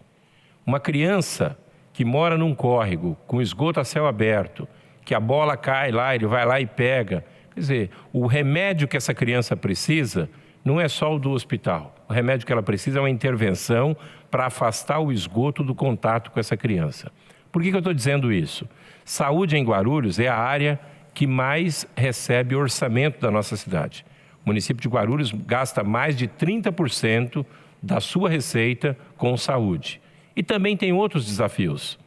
Uma criança que mora num córrego, com esgoto a céu aberto, que a bola cai lá, ele vai lá e pega. Quer dizer, o remédio que essa criança precisa não é só o do hospital. O remédio que ela precisa é uma intervenção para afastar o esgoto do contato com essa criança. Por que eu estou dizendo isso? Saúde em Guarulhos é a área que mais recebe orçamento da nossa cidade. O município de Guarulhos gasta mais de 30% da sua receita com saúde. E também tem outros desafios.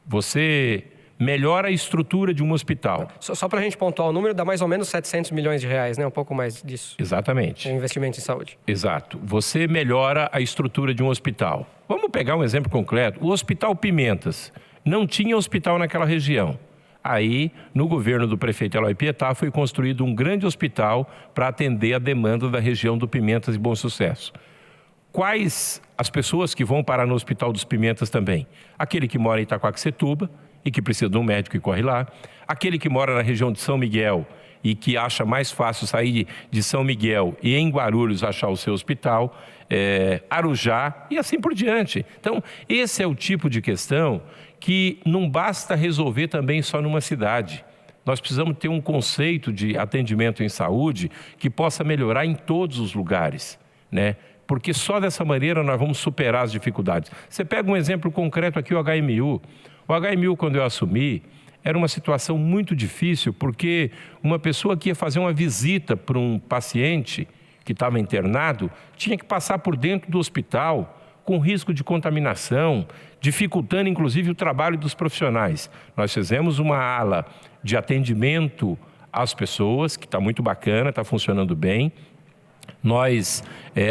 Você melhora a estrutura de um hospital. Só para a gente pontuar o número, dá mais ou menos 700 milhões de reais, né? Um pouco mais disso. Exatamente. Em investimento em saúde. Exato. Você melhora a estrutura de um hospital. Vamos pegar um exemplo concreto. O Hospital Pimentas. Não tinha hospital naquela região. Aí, no governo do prefeito Eloy Pietá, foi construído um grande hospital para atender a demanda da região do Pimentas e Bom Sucesso. Quais as pessoas que vão parar no Hospital dos Pimentas também? Aquele que mora em Itaquaquecetuba e que precisa de um médico e corre lá. Aquele que mora na região de São Miguel e que acha mais fácil sair de São Miguel e em Guarulhos achar o seu hospital, Arujá e assim por diante. Então, esse é o tipo de questão que não basta resolver também só numa cidade. Nós precisamos ter um conceito de atendimento em saúde que possa melhorar em todos os lugares, né? Porque só dessa maneira nós vamos superar as dificuldades. Você pega um exemplo concreto aqui, o HMU. O HMU, quando eu assumi, era uma situação muito difícil, porque uma pessoa que ia fazer uma visita para um paciente que estava internado tinha que passar por dentro do hospital, com risco de contaminação, dificultando inclusive o trabalho dos profissionais. Nós fizemos uma ala de atendimento às pessoas, que está muito bacana, está funcionando bem. Nós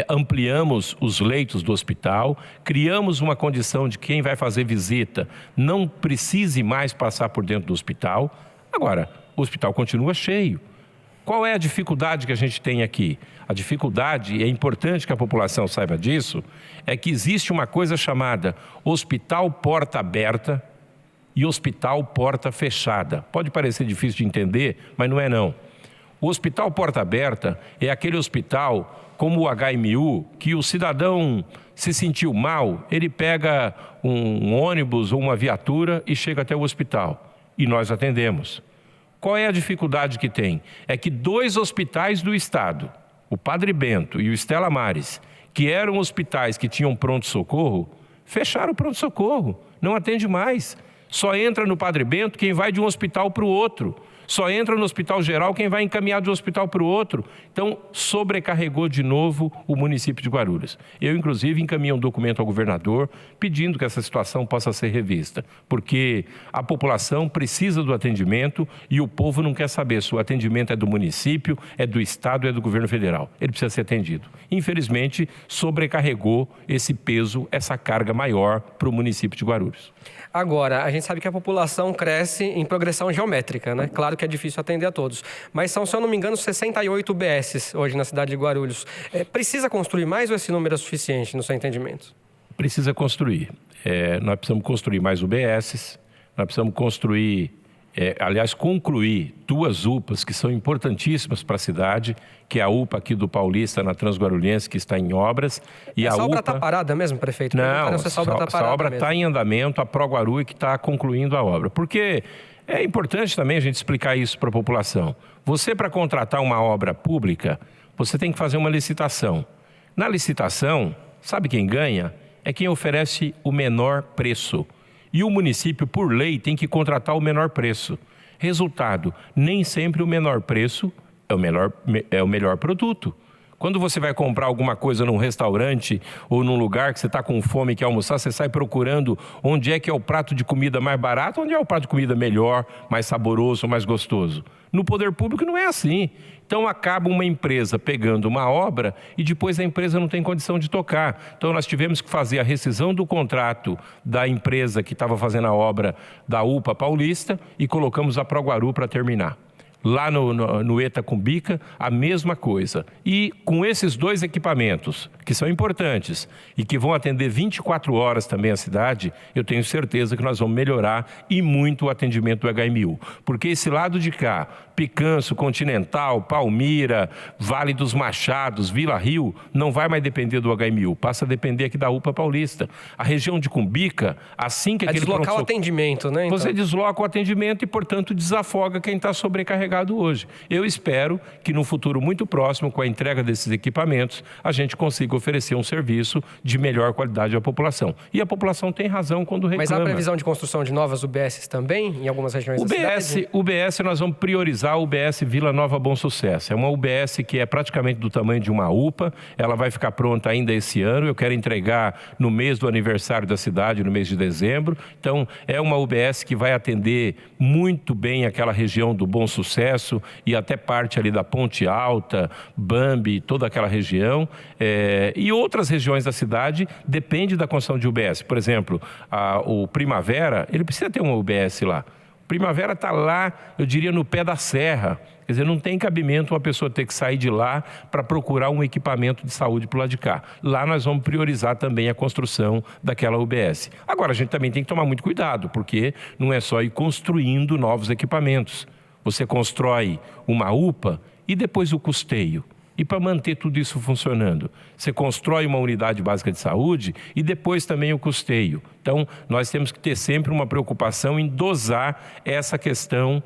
ampliamos os leitos do hospital, criamos uma condição de quem vai fazer visita não precise mais passar por dentro do hospital. Agora, o hospital continua cheio. Qual é a dificuldade que a gente tem aqui? A dificuldade, e é importante que a população saiba disso, é que existe uma coisa chamada hospital porta aberta e hospital porta fechada. Pode parecer difícil de entender, mas não é não. O hospital porta aberta é aquele hospital, como o HMU, que o cidadão se sentiu mal, ele pega um ônibus ou uma viatura e chega até o hospital. E nós atendemos. Qual é a dificuldade que tem? É que 2 hospitais do estado, o Padre Bento e o Stella Maris, que eram hospitais que tinham pronto-socorro, fecharam o pronto-socorro, não atende mais. Só entra no Padre Bento quem vai de um hospital para o outro. Só entra no hospital geral quem vai encaminhar de um hospital para o outro. Então, sobrecarregou de novo o município de Guarulhos. Eu, inclusive, encaminhei um documento ao governador pedindo que essa situação possa ser revista, porque a população precisa do atendimento e o povo não quer saber se o atendimento é do município, é do estado, é do governo federal. Ele precisa ser atendido. Infelizmente, sobrecarregou esse peso, essa carga maior para o município de Guarulhos. Agora, a gente sabe que a população cresce em progressão geométrica, né? Claro que é difícil atender a todos, mas são, se eu não me engano, 68 UBSs hoje na cidade de Guarulhos. Precisa construir mais ou esse número é suficiente no seu entendimento? Precisa construir. Nós precisamos construir mais UBSs, nós precisamos construir, concluir 2 UPAs que são importantíssimas para a cidade, que é a UPA aqui do Paulista, na Transguarulhense, que está em obras. E essa obra está parada mesmo, prefeito? Não, essa obra está em andamento, a ProGuaru que está concluindo a obra. Porque é importante também a gente explicar isso para a população. Você, para contratar uma obra pública, você tem que fazer uma licitação. Na licitação, sabe quem ganha? É quem oferece o menor preço. E o município, por lei, tem que contratar o menor preço. Resultado, nem sempre o menor preço é o melhor produto. Quando você vai comprar alguma coisa num restaurante ou num lugar que você está com fome e quer almoçar, você sai procurando onde é que é o prato de comida mais barato, onde é o prato de comida melhor, mais saboroso, mais gostoso. No poder público não é assim. Então acaba uma empresa pegando uma obra e depois a empresa não tem condição de tocar. Então nós tivemos que fazer a rescisão do contrato da empresa que estava fazendo a obra da UPA Paulista e colocamos a ProGuaru para terminar. Lá no ETA Cumbica, a mesma coisa. E com esses 2 equipamentos, que são importantes e que vão atender 24 horas também a cidade, eu tenho certeza que nós vamos melhorar e muito o atendimento do HMU. Porque esse lado de cá, Picanço, Continental, Palmira, Vale dos Machados, Vila Rio, não vai mais depender do HMU, passa a depender aqui da UPA Paulista. A região de Cumbica, assim que aquele deslocar o atendimento, né? Então. Você desloca o atendimento e, portanto, desafoga quem está sobrecarregado hoje. Eu espero que no futuro muito próximo, com a entrega desses equipamentos, a gente consiga oferecer um serviço de melhor qualidade à população. E a população tem razão quando reclama. Mas há previsão de construção de novas UBSs também, em algumas regiões da cidade? UBS, nós vamos priorizar a UBS Vila Nova Bom Sucesso. É uma UBS que é praticamente do tamanho de uma UPA, ela vai ficar pronta ainda esse ano, eu quero entregar no mês do aniversário da cidade, no mês de dezembro. Então, é uma UBS que vai atender muito bem aquela região do Bom Sucesso, e até parte ali da Ponte Alta, Bambi, toda aquela região. E outras regiões da cidade depende da construção de UBS. Por exemplo, o Primavera, ele precisa ter uma UBS lá. O Primavera está lá, eu diria, no pé da serra. Quer dizer, não tem cabimento uma pessoa ter que sair de lá para procurar um equipamento de saúde para o lado de cá. Lá nós vamos priorizar também a construção daquela UBS. Agora, a gente também tem que tomar muito cuidado, porque não é só ir construindo novos equipamentos. Você constrói uma UPA e depois o custeio. E para manter tudo isso funcionando, você constrói uma unidade básica de saúde e depois também o custeio. Então, nós temos que ter sempre uma preocupação em dosar essa questão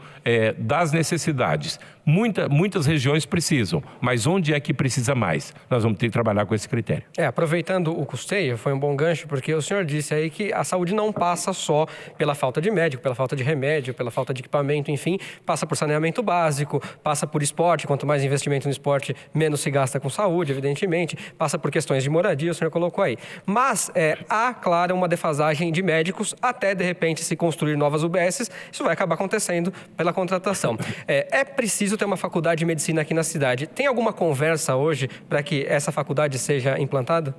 das necessidades. Muitas regiões precisam, mas onde é que precisa mais? Nós vamos ter que trabalhar com esse critério. Aproveitando o custeio, foi um bom gancho, porque o senhor disse aí que a saúde não passa só pela falta de médico, pela falta de remédio, pela falta de equipamento, enfim, passa por saneamento básico, passa por esporte, quanto mais investimento no esporte, menos se gasta com saúde, evidentemente, passa por questões de moradia, o senhor colocou aí. Mas há, claro, uma defasagem de médicos, até de repente se construir novas UBSs, isso vai acabar acontecendo pela contratação. É preciso ter uma faculdade de medicina aqui na cidade. Tem alguma conversa hoje para que essa faculdade seja implantada?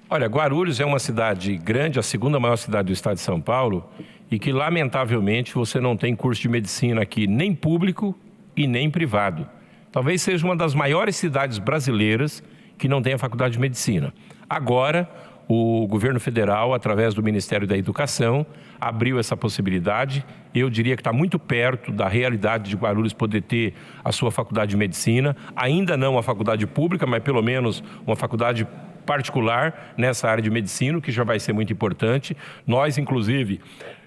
Olha, Guarulhos é uma cidade grande, a segunda maior cidade do estado de São Paulo, e que, lamentavelmente, você não tem curso de medicina aqui, nem público e nem privado. Talvez seja uma das maiores cidades brasileiras que não tem a faculdade de medicina. Agora, o governo federal, através do Ministério da Educação, abriu essa possibilidade. Eu diria que está muito perto da realidade de Guarulhos poder ter a sua faculdade de medicina. Ainda não a faculdade pública, mas pelo menos uma faculdade particular nessa área de medicina, que já vai ser muito importante. Nós, inclusive,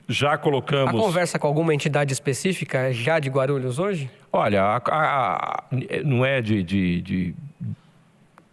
já colocamos... A conversa com alguma entidade específica já de Guarulhos hoje? Olha, não é de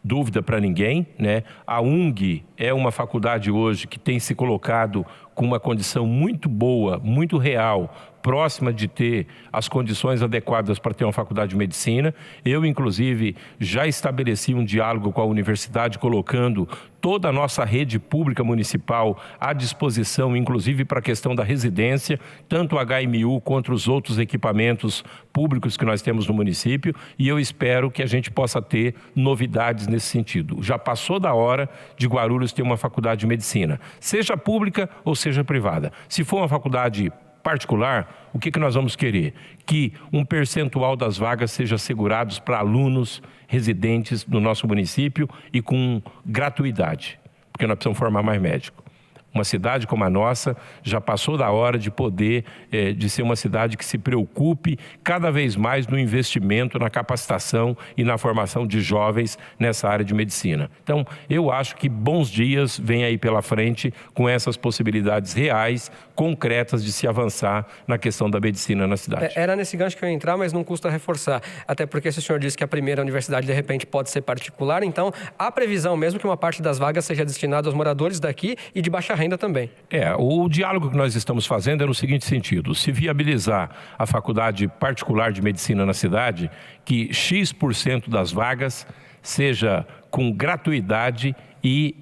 dúvida para ninguém, né? A UNG é uma faculdade hoje que tem se colocado com uma condição muito boa, muito real, próxima de ter as condições adequadas para ter uma faculdade de medicina. Eu, inclusive, já estabeleci um diálogo com a universidade, colocando toda a nossa rede pública municipal à disposição, inclusive para a questão da residência, tanto o HMU quanto os outros equipamentos públicos que nós temos no município, e eu espero que a gente possa ter novidades nesse sentido. Já passou da hora de Guarulhos ter uma faculdade de medicina, seja pública ou seja privada. Se for uma faculdade particular, o que nós vamos querer? Que um percentual das vagas seja assegurados para alunos residentes no nosso município e com gratuidade, porque nós precisamos formar mais médicos. Uma cidade como a nossa já passou da hora de poder, de ser uma cidade que se preocupe cada vez mais no investimento, na capacitação e na formação de jovens nessa área de medicina. Então, eu acho que bons dias vêm aí pela frente com essas possibilidades reais, concretas de se avançar na questão da medicina na cidade. Era nesse gancho que eu ia entrar, mas não custa reforçar. Até porque se o senhor disse que a primeira universidade, de repente, pode ser particular, então há previsão mesmo que uma parte das vagas seja destinada aos moradores daqui e de baixa renda também. O diálogo que nós estamos fazendo é no seguinte sentido: se viabilizar a faculdade particular de medicina na cidade, que X% das vagas seja com gratuidade e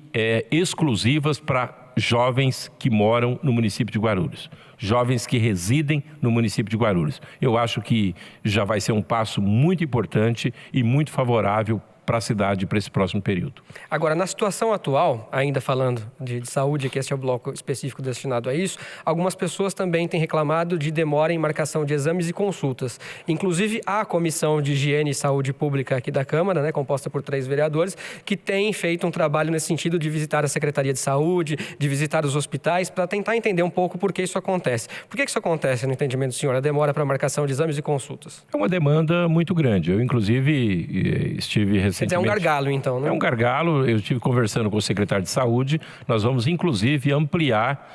exclusivas para jovens que moram no município de Guarulhos, jovens que residem no município de Guarulhos. Eu acho que já vai ser um passo muito importante e muito favorável para a cidade para esse próximo período. Agora, na situação atual, ainda falando de saúde, que esse é o bloco específico destinado a isso, algumas pessoas também têm reclamado de demora em marcação de exames e consultas. Inclusive, a Comissão de Higiene e Saúde Pública aqui da Câmara, né, composta por 3 vereadores, que tem feito um trabalho nesse sentido de visitar a Secretaria de Saúde, de visitar os hospitais, para tentar entender um pouco por que isso acontece. Por que isso acontece, no entendimento do senhor, a demora para marcação de exames e consultas? É uma demanda muito grande. Eu, inclusive, estive recentemente... É um gargalo, então, né? É um gargalo. Eu estive conversando com o secretário de Saúde. Nós vamos, inclusive, ampliar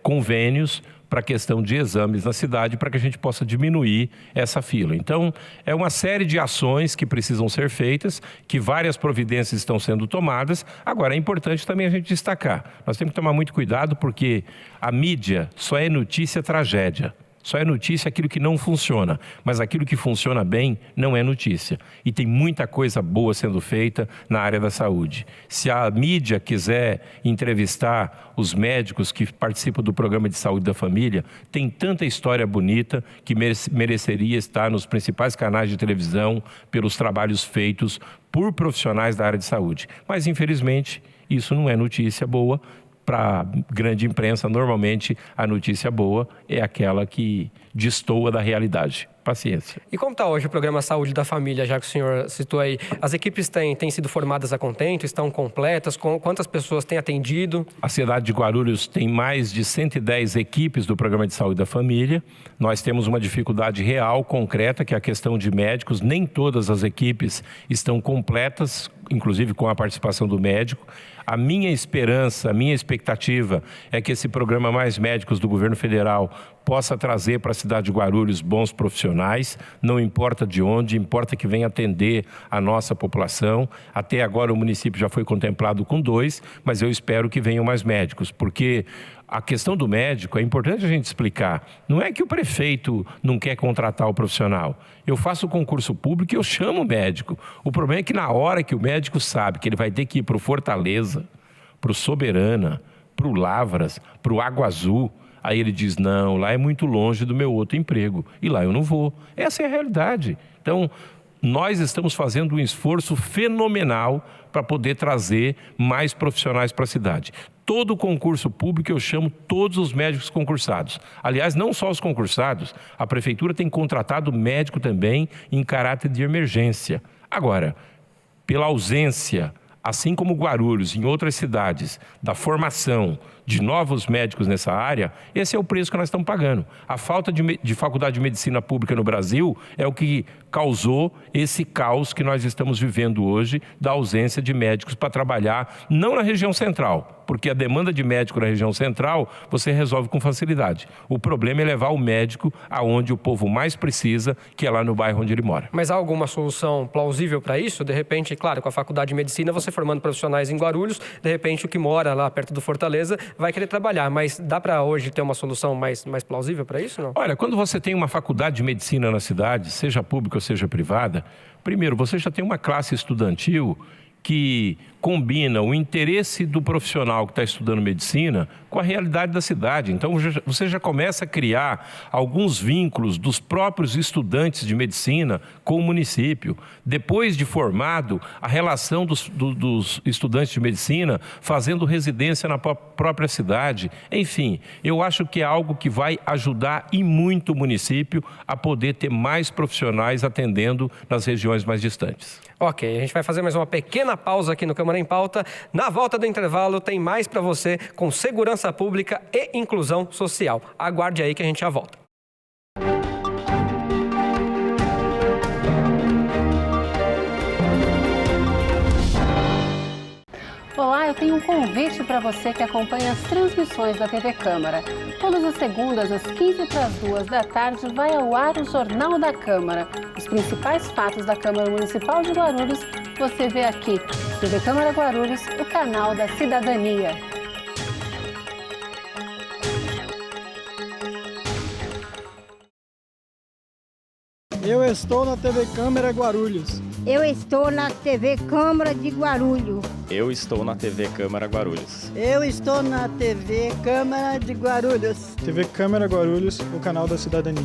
convênios para a questão de exames na cidade, para que a gente possa diminuir essa fila. Então, é uma série de ações que precisam ser feitas, que várias providências estão sendo tomadas. Agora, é importante também a gente destacar. Nós temos que tomar muito cuidado, porque a mídia só é notícia tragédia. Só é notícia aquilo que não funciona, mas aquilo que funciona bem não é notícia. E tem muita coisa boa sendo feita na área da saúde. Se a mídia quiser entrevistar os médicos que participam do programa de saúde da família, tem tanta história bonita que mereceria estar nos principais canais de televisão pelos trabalhos feitos por profissionais da área de saúde. Mas, infelizmente, isso não é notícia boa. Para a grande imprensa, normalmente, a notícia boa é aquela que destoa da realidade. Paciência. E como está hoje o programa Saúde da Família, já que o senhor citou aí? As equipes têm sido formadas a contento, estão completas? Quantas pessoas têm atendido? A cidade de Guarulhos tem mais de 110 equipes do programa de saúde da família. Nós temos uma dificuldade real, concreta, que é a questão de médicos. Nem todas as equipes estão completas, inclusive com a participação do médico. A minha esperança, a minha expectativa é que esse programa Mais Médicos do governo federal possa trazer para a cidade de Guarulhos bons profissionais. profissionais, não importa de onde, importa que venha atender a nossa população. Até agora o município já foi contemplado com 2, mas eu espero que venham mais médicos, porque a questão do médico é importante a gente explicar. Não é que o prefeito não quer contratar o profissional. Eu faço concurso público e eu chamo o médico. O problema é que na hora que o médico sabe que ele vai ter que ir para o Fortaleza, para o Soberana, para o Lavras, para o Água Azul, aí ele diz, não, lá é muito longe do meu outro emprego e lá eu não vou. Essa é a realidade. Então, nós estamos fazendo um esforço fenomenal para poder trazer mais profissionais para a cidade. Todo concurso público eu chamo todos os médicos concursados. Aliás, não só os concursados, a prefeitura tem contratado médico também em caráter de emergência. Agora, pela ausência, assim como Guarulhos, em outras cidades, da formação de novos médicos nessa área, esse é o preço que nós estamos pagando. A falta de faculdade de medicina pública no Brasil é o que causou esse caos que nós estamos vivendo hoje, da ausência de médicos para trabalhar, não na região central, porque a demanda de médico na região central você resolve com facilidade. O problema é levar o médico aonde o povo mais precisa, que é lá no bairro onde ele mora. Mas há alguma solução plausível para isso? De repente, claro, com a faculdade de medicina, você formando profissionais em Guarulhos, de repente o que mora lá perto do Fortaleza vai querer trabalhar, mas dá para hoje ter uma solução mais plausível para isso, não? Olha, quando você tem uma faculdade de medicina na cidade, seja pública ou seja privada, primeiro, você já tem uma classe estudantil que combina o interesse do profissional que está estudando medicina com a realidade da cidade. Então, você já começa a criar alguns vínculos dos próprios estudantes de medicina com o município. Depois de formado, a relação dos estudantes de medicina fazendo residência na própria cidade. Enfim, eu acho que é algo que vai ajudar e muito o município a poder ter mais profissionais atendendo nas regiões mais distantes. Ok, a gente vai fazer mais uma pequena pausa aqui no Câmara em Pauta. Na volta do intervalo tem mais para você com segurança pública e inclusão social. Aguarde aí que a gente já volta. Olá, eu tenho um convite para você que acompanha as transmissões da TV Câmara. Todas as segundas, às 15h45 da tarde, vai ao ar o Jornal da Câmara. Os principais fatos da Câmara Municipal de Guarulhos você vê aqui. TV Câmara Guarulhos, o canal da cidadania. Eu estou na TV Câmara Guarulhos. Eu estou na TV Câmara de Guarulhos. Eu estou na TV Câmara Guarulhos. Eu estou na TV Câmara de Guarulhos. TV Câmara Guarulhos, o canal da cidadania.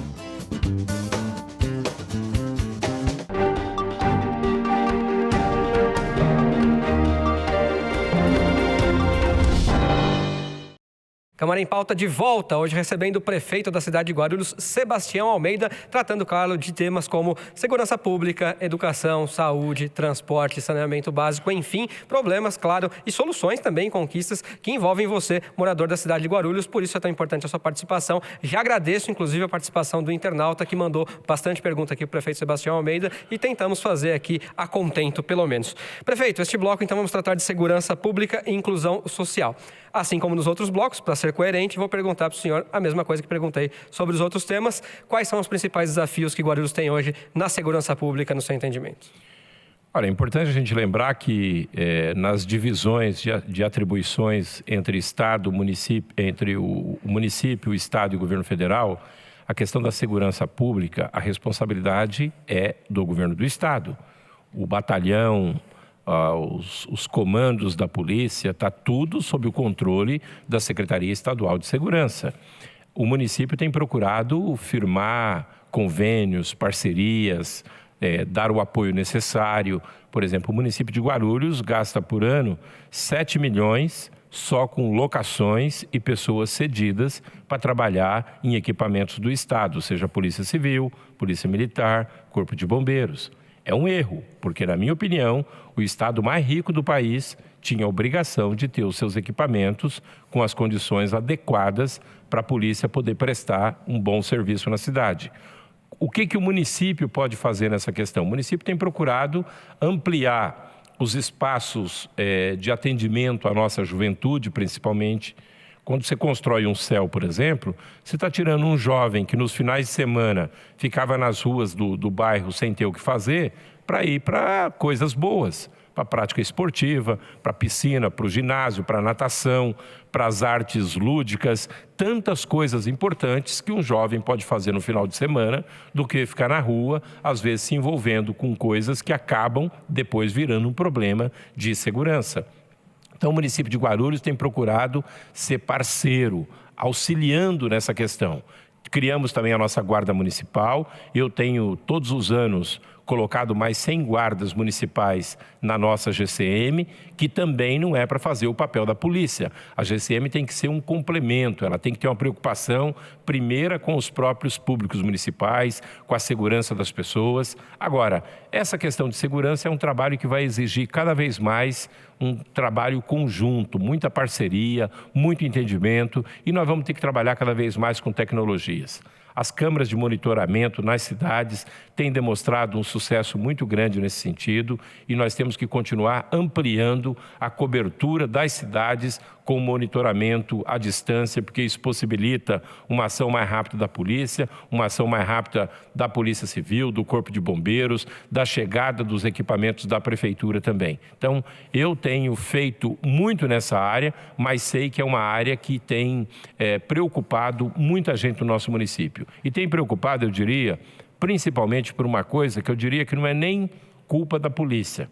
Câmara em Pauta de volta, hoje recebendo o prefeito da cidade de Guarulhos, Sebastião Almeida, tratando, claro, de temas como segurança pública, educação, saúde, transporte, saneamento básico, enfim, problemas, claro, e soluções também, conquistas que envolvem você, morador da cidade de Guarulhos, por isso é tão importante a sua participação. Já agradeço, inclusive, a participação do internauta que mandou bastante pergunta aqui para o prefeito Sebastião Almeida e tentamos fazer aqui a contento, pelo menos. Prefeito, este bloco, então, vamos tratar de segurança pública e inclusão social. Assim como nos outros blocos, para ser coerente, vou perguntar para o senhor a mesma coisa que perguntei sobre os outros temas. Quais são os principais desafios que Guarulhos tem hoje na segurança pública, no seu entendimento? Olha, é importante a gente lembrar que nas divisões de atribuições entre Estado, município, entre o município, o Estado e o governo federal, a questão da segurança pública, a responsabilidade é do governo do Estado. O batalhão, os comandos da polícia, está tudo sob o controle da Secretaria Estadual de Segurança. O município tem procurado firmar convênios, parcerias, dar o apoio necessário. Por exemplo, o município de Guarulhos gasta por ano 7 milhões só com locações e pessoas cedidas para trabalhar em equipamentos do Estado, seja Polícia Civil, Polícia Militar, Corpo de Bombeiros. É um erro, porque, na minha opinião, o estado mais rico do país tinha a obrigação de ter os seus equipamentos com as condições adequadas para a polícia poder prestar um bom serviço na cidade. O que o município pode fazer nessa questão? O município tem procurado ampliar os espaços de atendimento à nossa juventude, principalmente, Quando você constrói um céu, por exemplo, você está tirando um jovem que nos finais de semana ficava nas ruas do bairro sem ter o que fazer para ir para coisas boas, para a prática esportiva, para a piscina, para o ginásio, para a natação, para as artes lúdicas, tantas coisas importantes que um jovem pode fazer no final de semana do que ficar na rua, às vezes se envolvendo com coisas que acabam depois virando um problema de segurança. Então, o município de Guarulhos tem procurado ser parceiro, auxiliando nessa questão. Criamos também a nossa guarda municipal. Eu tenho, todos os anos, colocado mais 100 guardas municipais na nossa GCM, que também não é para fazer o papel da polícia. A GCM tem que ser um complemento, ela tem que ter uma preocupação primeira com os próprios públicos municipais, com a segurança das pessoas. Agora, essa questão de segurança é um trabalho que vai exigir cada vez mais um trabalho conjunto, muita parceria, muito entendimento, e nós vamos ter que trabalhar cada vez mais com tecnologias. As câmaras de monitoramento nas cidades têm demonstrado um sucesso muito grande nesse sentido e nós temos que continuar ampliando a cobertura das cidades com monitoramento à distância, porque isso possibilita uma ação mais rápida da polícia, uma ação mais rápida da Polícia Civil, do Corpo de Bombeiros, da chegada dos equipamentos da Prefeitura também. Então, eu tenho feito muito nessa área, mas sei que é uma área que tem preocupado muita gente no nosso município. E tem preocupado, eu diria, principalmente por uma coisa que eu diria que não é nem culpa da polícia,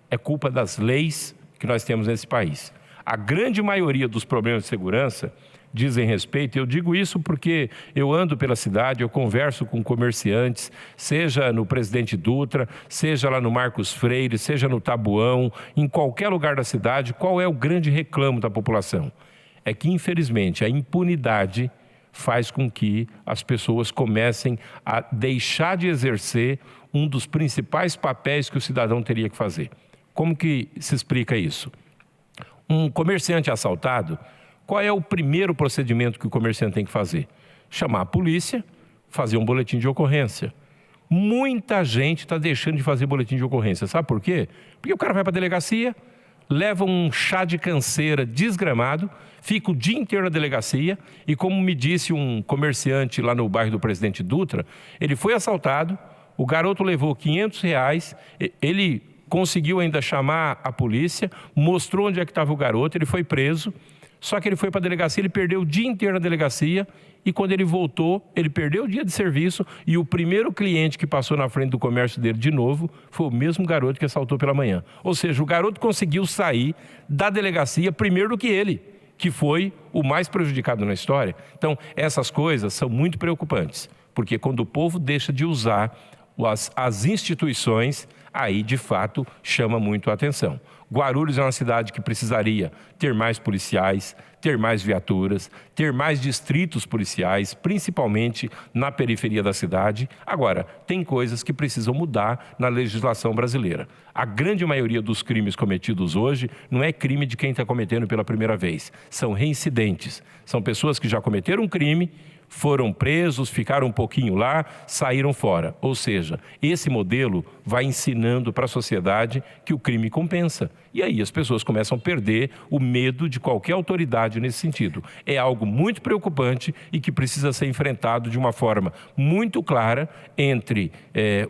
é culpa das leis que nós temos nesse país. A grande maioria dos problemas de segurança dizem respeito, e eu digo isso porque eu ando pela cidade, eu converso com comerciantes, seja no Presidente Dutra, seja lá no Marcos Freire, seja no Tabuão, em qualquer lugar da cidade. Qual é o grande reclamo da população? É que, infelizmente, a impunidade faz com que as pessoas comecem a deixar de exercer um dos principais papéis que o cidadão teria que fazer. Como que se explica isso? Um comerciante assaltado, qual é o primeiro procedimento que o comerciante tem que fazer? Chamar a polícia, fazer um boletim de ocorrência. Muita gente está deixando de fazer boletim de ocorrência. Sabe por quê? Porque o cara vai para a delegacia, leva um chá de canseira desgramado, fica o dia inteiro na delegacia e, como me disse um comerciante lá no bairro do Presidente Dutra, ele foi assaltado, o garoto levou R$500, ele conseguiu ainda chamar a polícia, mostrou onde é que estava o garoto, ele foi preso, só que ele foi para a delegacia, ele perdeu o dia inteiro na delegacia e quando ele voltou, ele perdeu o dia de serviço e o primeiro cliente que passou na frente do comércio dele de novo foi o mesmo garoto que assaltou pela manhã. Ou seja, o garoto conseguiu sair da delegacia primeiro do que ele, que foi o mais prejudicado na história. Então, essas coisas são muito preocupantes, porque quando o povo deixa de usar as instituições, aí de fato chama muito a atenção. Guarulhos é uma cidade que precisaria ter mais policiais, ter mais viaturas, ter mais distritos policiais, principalmente na periferia da cidade. Agora, tem coisas que precisam mudar na legislação brasileira. A grande maioria dos crimes cometidos hoje não é crime de quem está cometendo pela primeira vez. São reincidentes. São pessoas que já cometeram um crime, foram presos, ficaram um pouquinho lá, saíram fora. Ou seja, esse modelo vai ensinando para a sociedade que o crime compensa. E aí as pessoas começam a perder o medo de qualquer autoridade nesse sentido. É algo muito preocupante e que precisa ser enfrentado de uma forma muito clara entre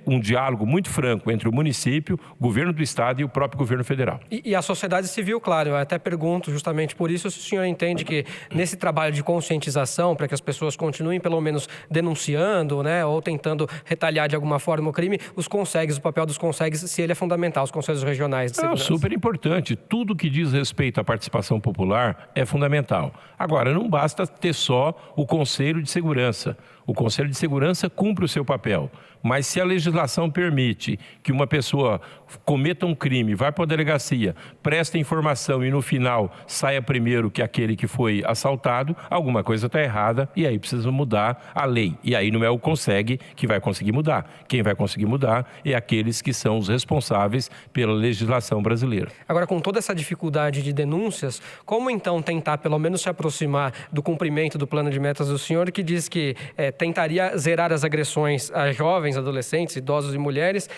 um diálogo muito franco entre o município, o governo do estado e o próprio governo federal. E a sociedade civil, claro, eu até pergunto justamente por isso se o senhor entende que nesse trabalho de conscientização, para que as pessoas continuem pelo menos denunciando, né, ou tentando retalhar de alguma forma o crime, o papel dos conselhos, se ele é fundamental, os conselhos regionais de segurança. Super importante. Tudo que diz respeito à participação popular é fundamental. Agora, não basta ter só o Conselho de Segurança. O Conselho de Segurança cumpre o seu papel. Mas se a legislação permite que uma pessoa cometa um crime, vá para a delegacia, presta informação e no final saia primeiro que aquele que foi assaltado, alguma coisa está errada e aí precisa mudar a lei. E aí não é o CONSEG que vai conseguir mudar. Quem vai conseguir mudar é aqueles que são os responsáveis pela legislação brasileira. Agora, com toda essa dificuldade de denúncias, como então tentar pelo menos se aproximar do cumprimento do plano de metas do senhor, que diz que tentaria zerar as agressões a jovens, adolescentes, idosos e mulheres,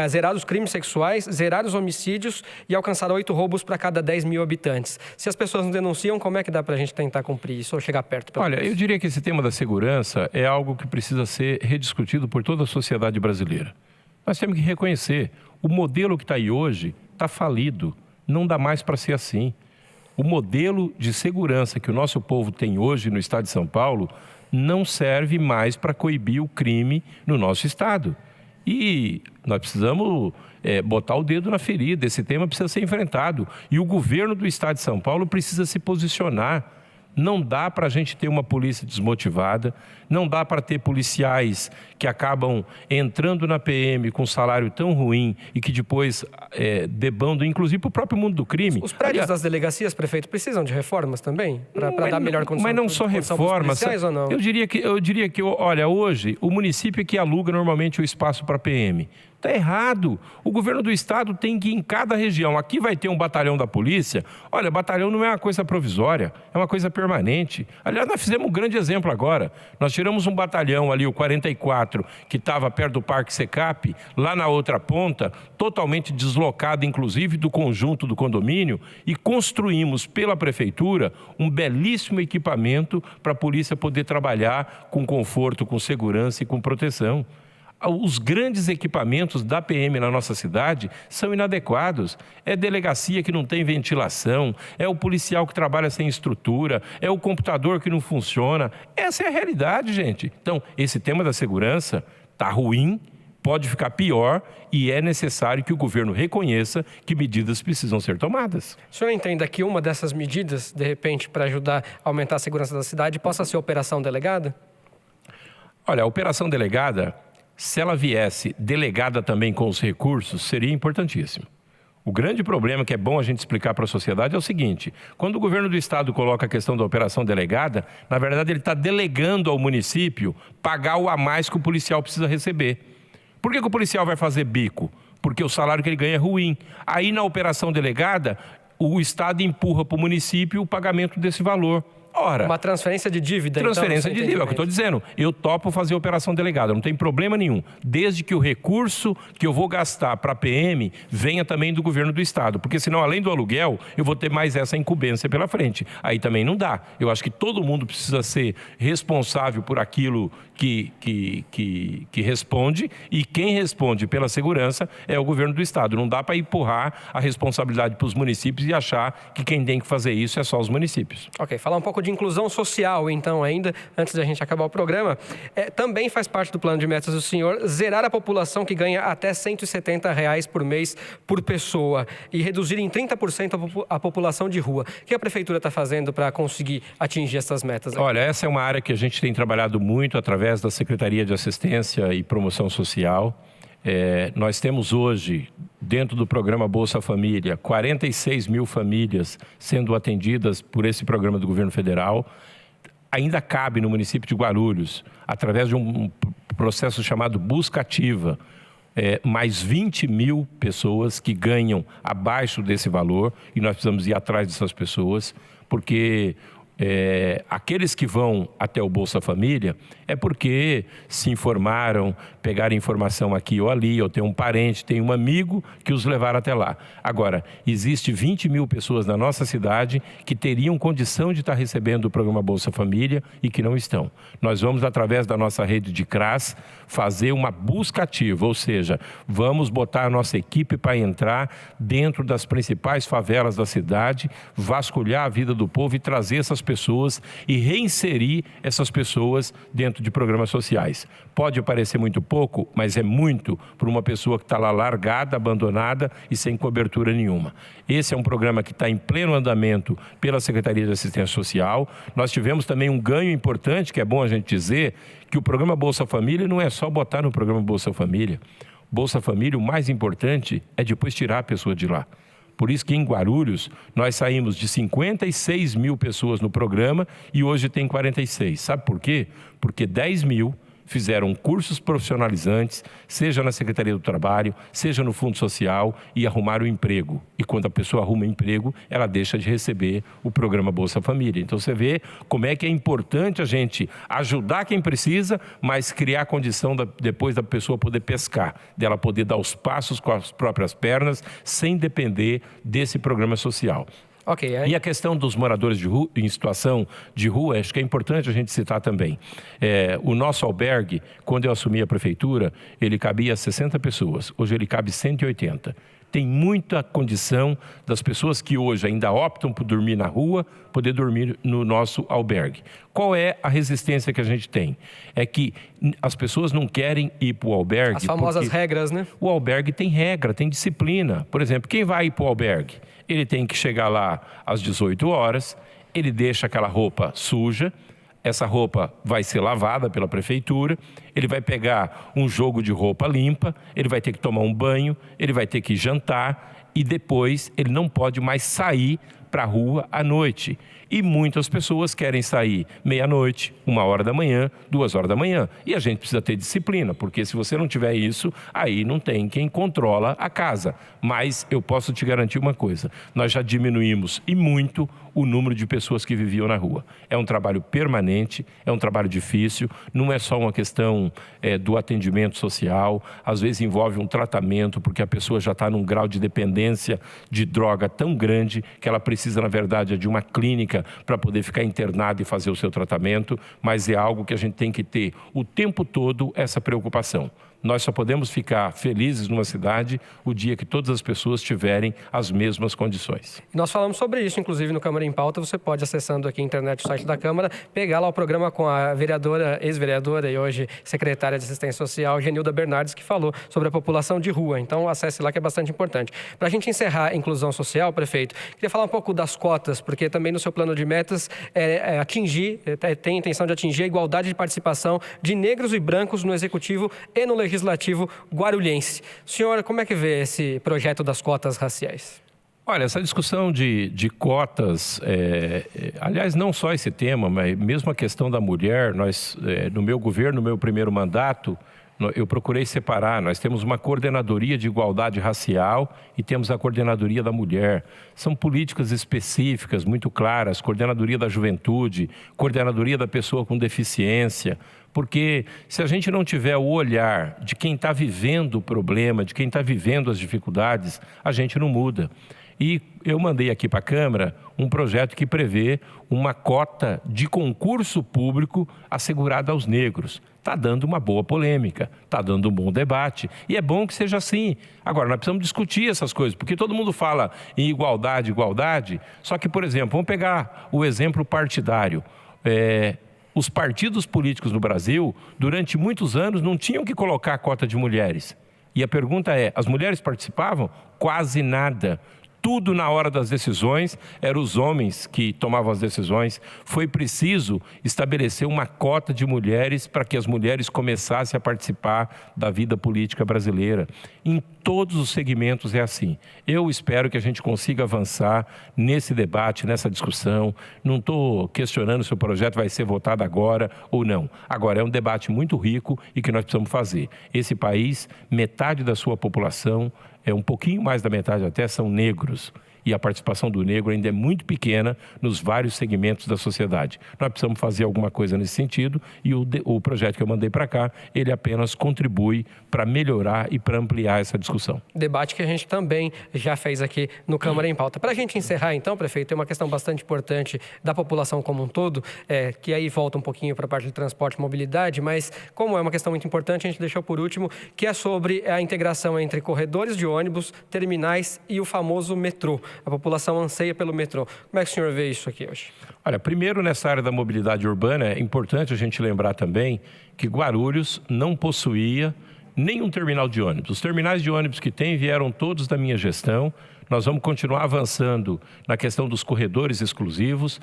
zerar os crimes sexuais, zerar os homicídios e alcançar 8 roubos para cada 10 mil habitantes. Se as pessoas não denunciam, como é que dá para a gente tentar cumprir isso ou chegar perto? Olha, eu diria que esse tema da segurança é algo que precisa ser rediscutido por toda a sociedade brasileira. Nós temos que reconhecer, o modelo que está aí hoje está falido, não dá mais para ser assim. O modelo de segurança que o nosso povo tem hoje no estado de São Paulo não serve mais para coibir o crime no nosso estado. E nós precisamos botar o dedo na ferida, esse tema precisa ser enfrentado. E o governo do estado de São Paulo precisa se posicionar. Não dá para a gente ter uma polícia desmotivada, não dá para ter policiais que acabam entrando na PM com um salário tão ruim e que depois debandam, inclusive, para o próprio mundo do crime. Os prédios das delegacias, prefeito, precisam de reformas também? Para dar melhor condição? Mas não só reformas. Ou não? Eu diria que, olha, hoje, o município é que aluga normalmente o espaço para a PM. Está errado. O governo do estado tem que ir em cada região. Aqui vai ter um batalhão da polícia. Olha, batalhão não é uma coisa provisória, é uma coisa permanente. Aliás, nós fizemos um grande exemplo agora. Nós tiramos um batalhão ali, o 44, que estava perto do Parque Secap, lá na outra ponta, totalmente deslocado, inclusive, do conjunto do condomínio, e construímos pela prefeitura um belíssimo equipamento para a polícia poder trabalhar com conforto, com segurança e com proteção. Os grandes equipamentos da PM na nossa cidade são inadequados. É delegacia que não tem ventilação, é o policial que trabalha sem estrutura, é o computador que não funciona. Essa é a realidade, gente. Então, esse tema da segurança está ruim, pode ficar pior e é necessário que o governo reconheça que medidas precisam ser tomadas. O senhor entende que uma dessas medidas, de repente, para ajudar a aumentar a segurança da cidade, possa ser a Operação Delegada? Olha, a Operação Delegada, se ela viesse delegada também com os recursos, seria importantíssimo. O grande problema que é bom a gente explicar para a sociedade é o seguinte: quando o governo do estado coloca a questão da operação delegada, na verdade ele está delegando ao município pagar o a mais que o policial precisa receber. Por que o policial vai fazer bico? Porque o salário que ele ganha é ruim. Aí na operação delegada, o estado empurra para o município o pagamento desse valor. Ora, uma transferência de dívida. Transferência de dívida, é o que eu estou dizendo. Eu topo fazer operação delegada, não tem problema nenhum. Desde que o recurso que eu vou gastar para a PM venha também do governo do estado. Porque senão, além do aluguel, eu vou ter mais essa incumbência pela frente. Aí também não dá. Eu acho que todo mundo precisa ser responsável por aquilo que responde. E quem responde pela segurança é o governo do estado. Não dá para empurrar a responsabilidade para os municípios e achar que quem tem que fazer isso é só os municípios. Ok, falar um pouco de inclusão social, então, ainda, antes da gente acabar o programa, também faz parte do plano de metas do senhor zerar a população que ganha até R$170 por mês por pessoa e reduzir em 30% a população de rua. O que a prefeitura está fazendo para conseguir atingir essas metas aqui? Olha, essa é uma área que a gente tem trabalhado muito através da Secretaria de Assistência e Promoção Social. Nós temos hoje, dentro do programa Bolsa Família, 46 mil famílias sendo atendidas por esse programa do governo federal. Ainda cabe no município de Guarulhos, através de um processo chamado Busca Ativa, mais 20 mil pessoas que ganham abaixo desse valor, e nós precisamos ir atrás dessas pessoas, porque aqueles que vão até o Bolsa Família é porque se informaram, pegaram informação aqui ou ali, ou tem um parente, tem um amigo que os levaram até lá. Agora, existe 20 mil pessoas na nossa cidade que teriam condição de estar recebendo o programa Bolsa Família e que não estão. Nós vamos, através da nossa rede de CRAS, fazer uma busca ativa, ou seja, vamos botar a nossa equipe para entrar dentro das principais favelas da cidade, vasculhar a vida do povo e trazer essas pessoas e reinserir essas pessoas dentro de programas sociais. Pode parecer muito pouco, mas é muito para uma pessoa que está lá largada, abandonada e sem cobertura nenhuma. Esse é um programa que está em pleno andamento pela Secretaria de Assistência Social. Nós tivemos também um ganho importante, que é bom a gente dizer, que o programa Bolsa Família não é só botar no programa Bolsa Família. Bolsa Família, o mais importante é depois tirar a pessoa de lá. Por isso que em Guarulhos nós saímos de 56 mil pessoas no programa e hoje tem 46. Sabe por quê? Porque 10 mil fizeram cursos profissionalizantes, seja na Secretaria do Trabalho, seja no Fundo Social, e arrumaram um emprego. E quando a pessoa arruma um emprego, ela deixa de receber o programa Bolsa Família. Então você vê como é que é importante a gente ajudar quem precisa, mas criar a condição depois da pessoa poder pescar, dela poder dar os passos com as próprias pernas, sem depender desse programa social. E a questão dos moradores de rua, em situação de rua, acho que é importante a gente citar também. O nosso albergue, quando eu assumi a prefeitura, ele cabia 60 pessoas. Hoje ele cabe 180. Tem muita condição das pessoas que hoje ainda optam por dormir na rua, poder dormir no nosso albergue. Qual é a resistência que a gente tem? É que as pessoas não querem ir para o albergue. As famosas regras, né? O albergue tem regra, tem disciplina. Por exemplo, quem vai ir para o albergue? Ele tem que chegar lá às 18 horas, ele deixa aquela roupa suja, essa roupa vai ser lavada pela prefeitura, ele vai pegar um jogo de roupa limpa, ele vai ter que tomar um banho, ele vai ter que jantar e depois ele não pode mais sair para a rua à noite. E muitas pessoas querem sair meia-noite, 1h da manhã, 2h da manhã. E a gente precisa ter disciplina, porque se você não tiver isso, aí não tem quem controla a casa. Mas eu posso te garantir uma coisa, nós já diminuímos e muito o número de pessoas que viviam na rua. É um trabalho permanente, é um trabalho difícil, não é só uma questão do atendimento social, às vezes envolve um tratamento, porque a pessoa já está num grau de dependência de droga tão grande que ela precisa, na verdade, de uma clínica para poder ficar internado e fazer o seu tratamento, mas é algo que a gente tem que ter o tempo todo essa preocupação. Nós só podemos ficar felizes numa cidade o dia que todas as pessoas tiverem as mesmas condições. Nós falamos sobre isso, inclusive, no Câmara em Pauta. Você pode, acessando aqui a internet, o site da Câmara, pegar lá o programa com a vereadora, ex-vereadora e hoje secretária de Assistência Social, Genilda Bernardes, que falou sobre a população de rua. Então, acesse lá, que é bastante importante. Para a gente encerrar a inclusão social, prefeito, queria falar um pouco das cotas, porque também no seu plano de metas tem a intenção de atingir a igualdade de participação de negros e brancos no Executivo e no Legislativo guarulhense. Senhor, como é que vê esse projeto das cotas raciais? Olha, essa discussão de cotas, aliás, não só esse tema, mas mesmo a questão da mulher, nós, no meu governo, no meu primeiro mandato, eu procurei separar. Nós temos uma coordenadoria de igualdade racial e temos a coordenadoria da mulher. São políticas específicas, muito claras, coordenadoria da juventude, coordenadoria da pessoa com deficiência, porque se a gente não tiver o olhar de quem está vivendo o problema, de quem está vivendo as dificuldades, a gente não muda. E eu mandei aqui para a Câmara um projeto que prevê uma cota de concurso público assegurada aos negros. Está dando uma boa polêmica, está dando um bom debate e é bom que seja assim. Agora, nós precisamos discutir essas coisas, porque todo mundo fala em igualdade, só que, por exemplo, vamos pegar o exemplo partidário. Os partidos políticos no Brasil, durante muitos anos, não tinham que colocar a cota de mulheres. E a pergunta é, as mulheres participavam? Quase nada. Tudo na hora das decisões, eram os homens que tomavam as decisões. Foi preciso estabelecer uma cota de mulheres para que as mulheres começassem a participar da vida política brasileira. Em todos os segmentos é assim. Eu espero que a gente consiga avançar nesse debate, nessa discussão. Não estou questionando se o projeto vai ser votado agora ou não. Agora, é um debate muito rico e que nós precisamos fazer. Esse país, metade da sua população, um pouquinho mais da metade até, são negros. E a participação do negro ainda é muito pequena nos vários segmentos da sociedade. Nós precisamos fazer alguma coisa nesse sentido e o projeto que eu mandei para cá, ele apenas contribui para melhorar e para ampliar essa discussão. Debate que a gente também já fez aqui no Câmara em Pauta. Para a gente encerrar, então, prefeito, tem uma questão bastante importante da população como um todo, que aí volta um pouquinho para a parte de transporte e mobilidade, mas como é uma questão muito importante, a gente deixou por último, que é sobre a integração entre corredores de ônibus, terminais e o famoso metrô. A população anseia pelo metrô. Como é que o senhor vê isso aqui hoje? Olha, primeiro, nessa área da mobilidade urbana, é importante a gente lembrar também que Guarulhos não possuía nenhum terminal de ônibus. Os terminais de ônibus que tem vieram todos da minha gestão. Nós vamos continuar avançando na questão dos corredores exclusivos.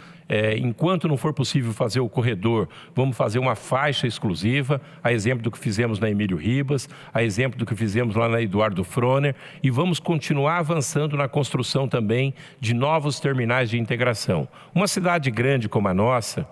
Enquanto não for possível fazer o corredor, vamos fazer uma faixa exclusiva, a exemplo do que fizemos na Emílio Ribas, a exemplo do que fizemos lá na Eduardo Froner, e vamos continuar avançando na construção também de novos terminais de integração. Uma cidade grande como a nossa,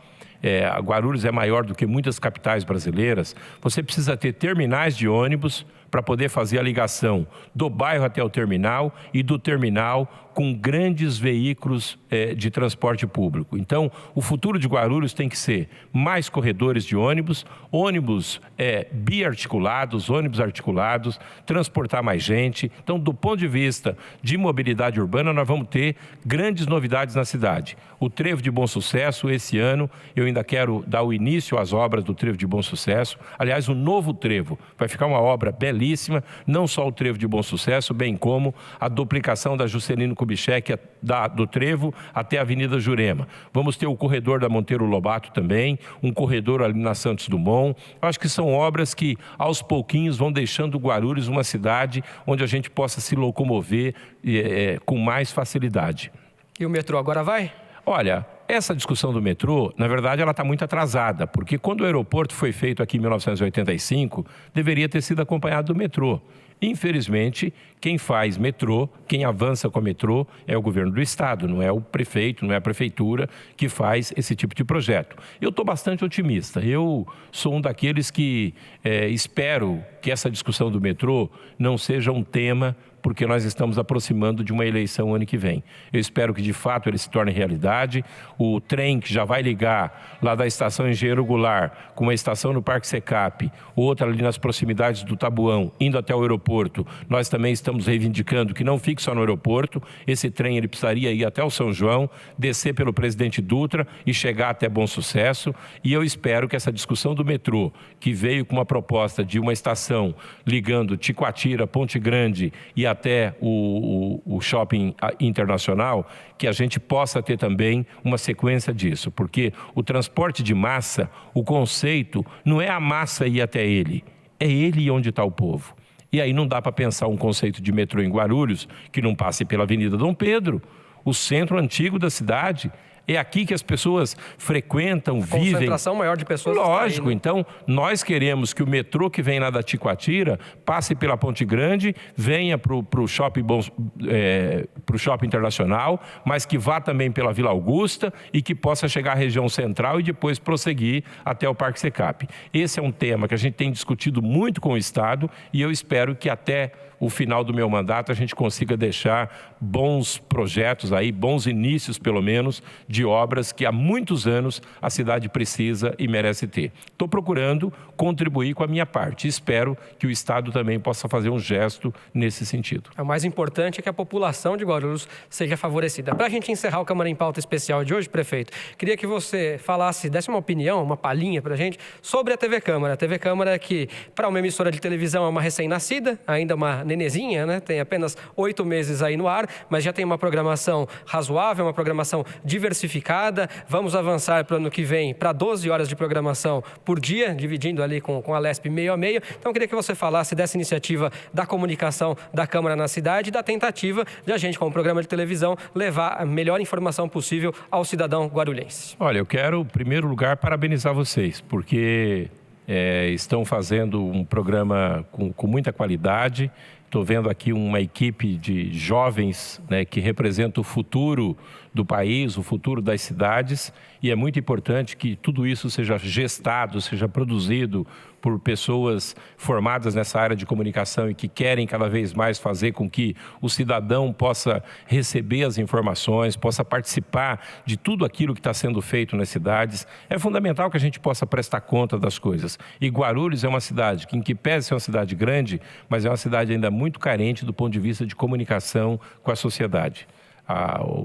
Guarulhos é maior do que muitas capitais brasileiras, você precisa ter terminais de ônibus para poder fazer a ligação do bairro até o terminal e do terminal com grandes veículos de transporte público. Então, o futuro de Guarulhos tem que ser mais corredores de ônibus, ônibus biarticulados, ônibus articulados, transportar mais gente. Então, do ponto de vista de mobilidade urbana, nós vamos ter grandes novidades na cidade. O Trevo de Bom Sucesso, esse ano, eu ainda quero dar o início às obras do Trevo de Bom Sucesso. Aliás, o novo trevo vai ficar uma obra belíssima, não só o Trevo de Bom Sucesso, bem como a duplicação da Juscelino Kubitschek do Trevo até a Avenida Jurema. Vamos ter o corredor da Monteiro Lobato também, um corredor ali na Santos Dumont. Eu acho que são obras que, aos pouquinhos, vão deixando Guarulhos uma cidade onde a gente possa se locomover com mais facilidade. E o metrô agora vai? Olha, essa discussão do metrô, na verdade, ela está muito atrasada, porque quando o aeroporto foi feito aqui em 1985, deveria ter sido acompanhado do metrô. Infelizmente, quem faz metrô, quem avança com o metrô é o governo do estado, não é o prefeito, não é a prefeitura que faz esse tipo de projeto. Eu estou bastante otimista, eu sou um daqueles que espero que essa discussão do metrô não seja um tema porque nós estamos aproximando de uma eleição ano que vem. Eu espero que, de fato, ele se torne realidade. O trem que já vai ligar lá da estação Engenheiro Goulart, com uma estação no Parque Secap, outra ali nas proximidades do Tabuão, indo até o aeroporto, nós também estamos reivindicando que não fique só no aeroporto. Esse trem ele precisaria ir até o São João, descer pelo Presidente Dutra e chegar até Bom Sucesso. E eu espero que essa discussão do metrô, que veio com uma proposta de uma estação ligando Ticoatira, Ponte Grande e até o shopping internacional, que a gente possa ter também uma sequência disso, porque o transporte de massa, o conceito não é a massa ir até ele, é ele onde está o povo. E aí não dá para pensar um conceito de metrô em Guarulhos que não passe pela Avenida Dom Pedro, o centro antigo da cidade. É aqui que as pessoas frequentam, vivem. Concentração maior de pessoas. Lógico, então nós queremos que o metrô que vem lá da Ticoatira passe pela Ponte Grande, venha para o shopping internacional, mas que vá também pela Vila Augusta e que possa chegar à região central e depois prosseguir até o Parque Secap. Esse é um tema que a gente tem discutido muito com o Estado e eu espero que até o final do meu mandato a gente consiga deixar bons projetos aí, bons inícios pelo menos, de obras que há muitos anos a cidade precisa e merece ter. Estou procurando contribuir com a minha parte. Espero que o Estado também possa fazer um gesto nesse sentido. O mais importante é que a população de Guarulhos seja favorecida. Para a gente encerrar o Câmara em Pauta especial de hoje, prefeito, queria que você desse uma opinião, uma palhinha para a gente sobre a TV Câmara. A TV Câmara que, para uma emissora de televisão, é uma recém-nascida, ainda uma nenezinha, né? Tem apenas 8 meses aí no ar, mas já tem uma programação razoável, uma programação diversificada. Vamos avançar para o ano que vem para 12 horas de programação por dia, dividindo ali com a Lesp meio a meio. Então, eu queria que você falasse dessa iniciativa da comunicação da Câmara na cidade e da tentativa de a gente, como programa de televisão, levar a melhor informação possível ao cidadão guarulhense. Olha, eu quero, em primeiro lugar, parabenizar vocês, porque estão fazendo um programa com muita qualidade. Estou vendo aqui uma equipe de jovens, né, que representa o futuro do país, o futuro das cidades, e é muito importante que tudo isso seja gestado, seja produzido por pessoas formadas nessa área de comunicação e que querem cada vez mais fazer com que o cidadão possa receber as informações, possa participar de tudo aquilo que está sendo feito nas cidades. É fundamental que a gente possa prestar conta das coisas. E Guarulhos é uma cidade que, em que pese ser uma cidade grande, mas é uma cidade ainda muito carente do ponto de vista de comunicação com a sociedade.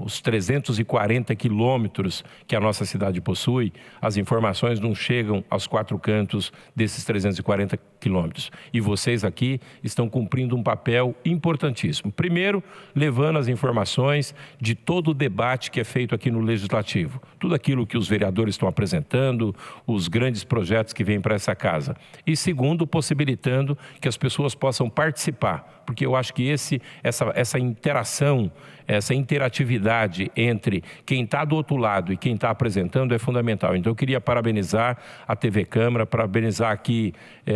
Os 340 quilômetros que a nossa cidade possui, as informações não chegam aos 4 cantos desses 340 quilômetros. E vocês aqui estão cumprindo um papel importantíssimo. Primeiro, levando as informações de todo o debate que é feito aqui no Legislativo. Tudo aquilo que os vereadores estão apresentando, os grandes projetos que vêm para essa casa. E segundo, possibilitando que as pessoas possam participar. Porque eu acho que essa interação essa interatividade entre quem está do outro lado e quem está apresentando é fundamental. Então eu queria parabenizar a TV Câmara, parabenizar aqui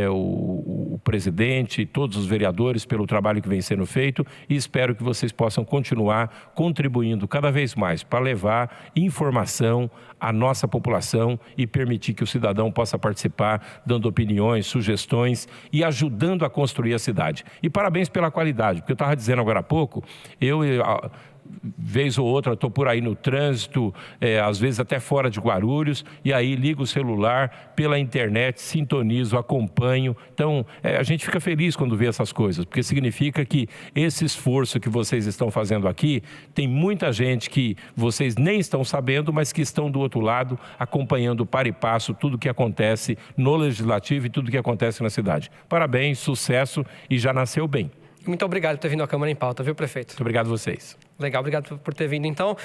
o presidente, todos os vereadores pelo trabalho que vem sendo feito e espero que vocês possam continuar contribuindo cada vez mais para levar informação à nossa população e permitir que o cidadão possa participar, dando opiniões, sugestões e ajudando a construir a cidade. E parabéns pela qualidade, porque eu estava dizendo agora há pouco, vez ou outra estou por aí no trânsito, às vezes até fora de Guarulhos, e aí ligo o celular pela internet, sintonizo, acompanho. Então, a gente fica feliz quando vê essas coisas, porque significa que esse esforço que vocês estão fazendo aqui, tem muita gente que vocês nem estão sabendo, mas que estão do outro lado, acompanhando para e passo tudo que acontece no Legislativo e tudo que acontece na cidade. Parabéns, sucesso e já nasceu bem. Muito obrigado por ter vindo à Câmara em Pauta, viu, prefeito? Muito obrigado a vocês. Legal, obrigado por ter vindo. Então,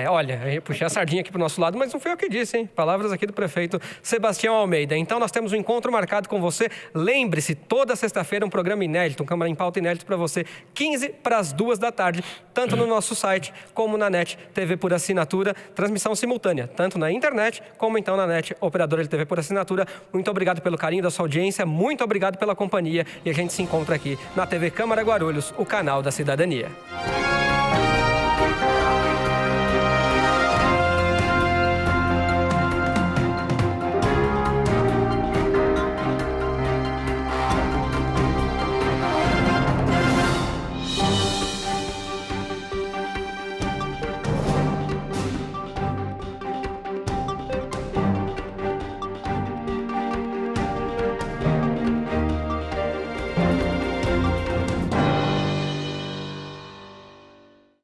olha, eu puxei a sardinha aqui para o nosso lado, mas não fui eu que disse, hein? Palavras aqui do prefeito Sebastião Almeida. Então, nós temos um encontro marcado com você. Lembre-se, toda sexta-feira um programa inédito, um Câmara em Pauta inédito para você, 13h para as 14h, tanto no nosso site como na NET TV por assinatura, transmissão simultânea, tanto na internet como então na NET, operadora de TV por assinatura. Muito obrigado pelo carinho da sua audiência, muito obrigado pela companhia e a gente se encontra aqui na TV Câmara Guarulhos, o canal da cidadania.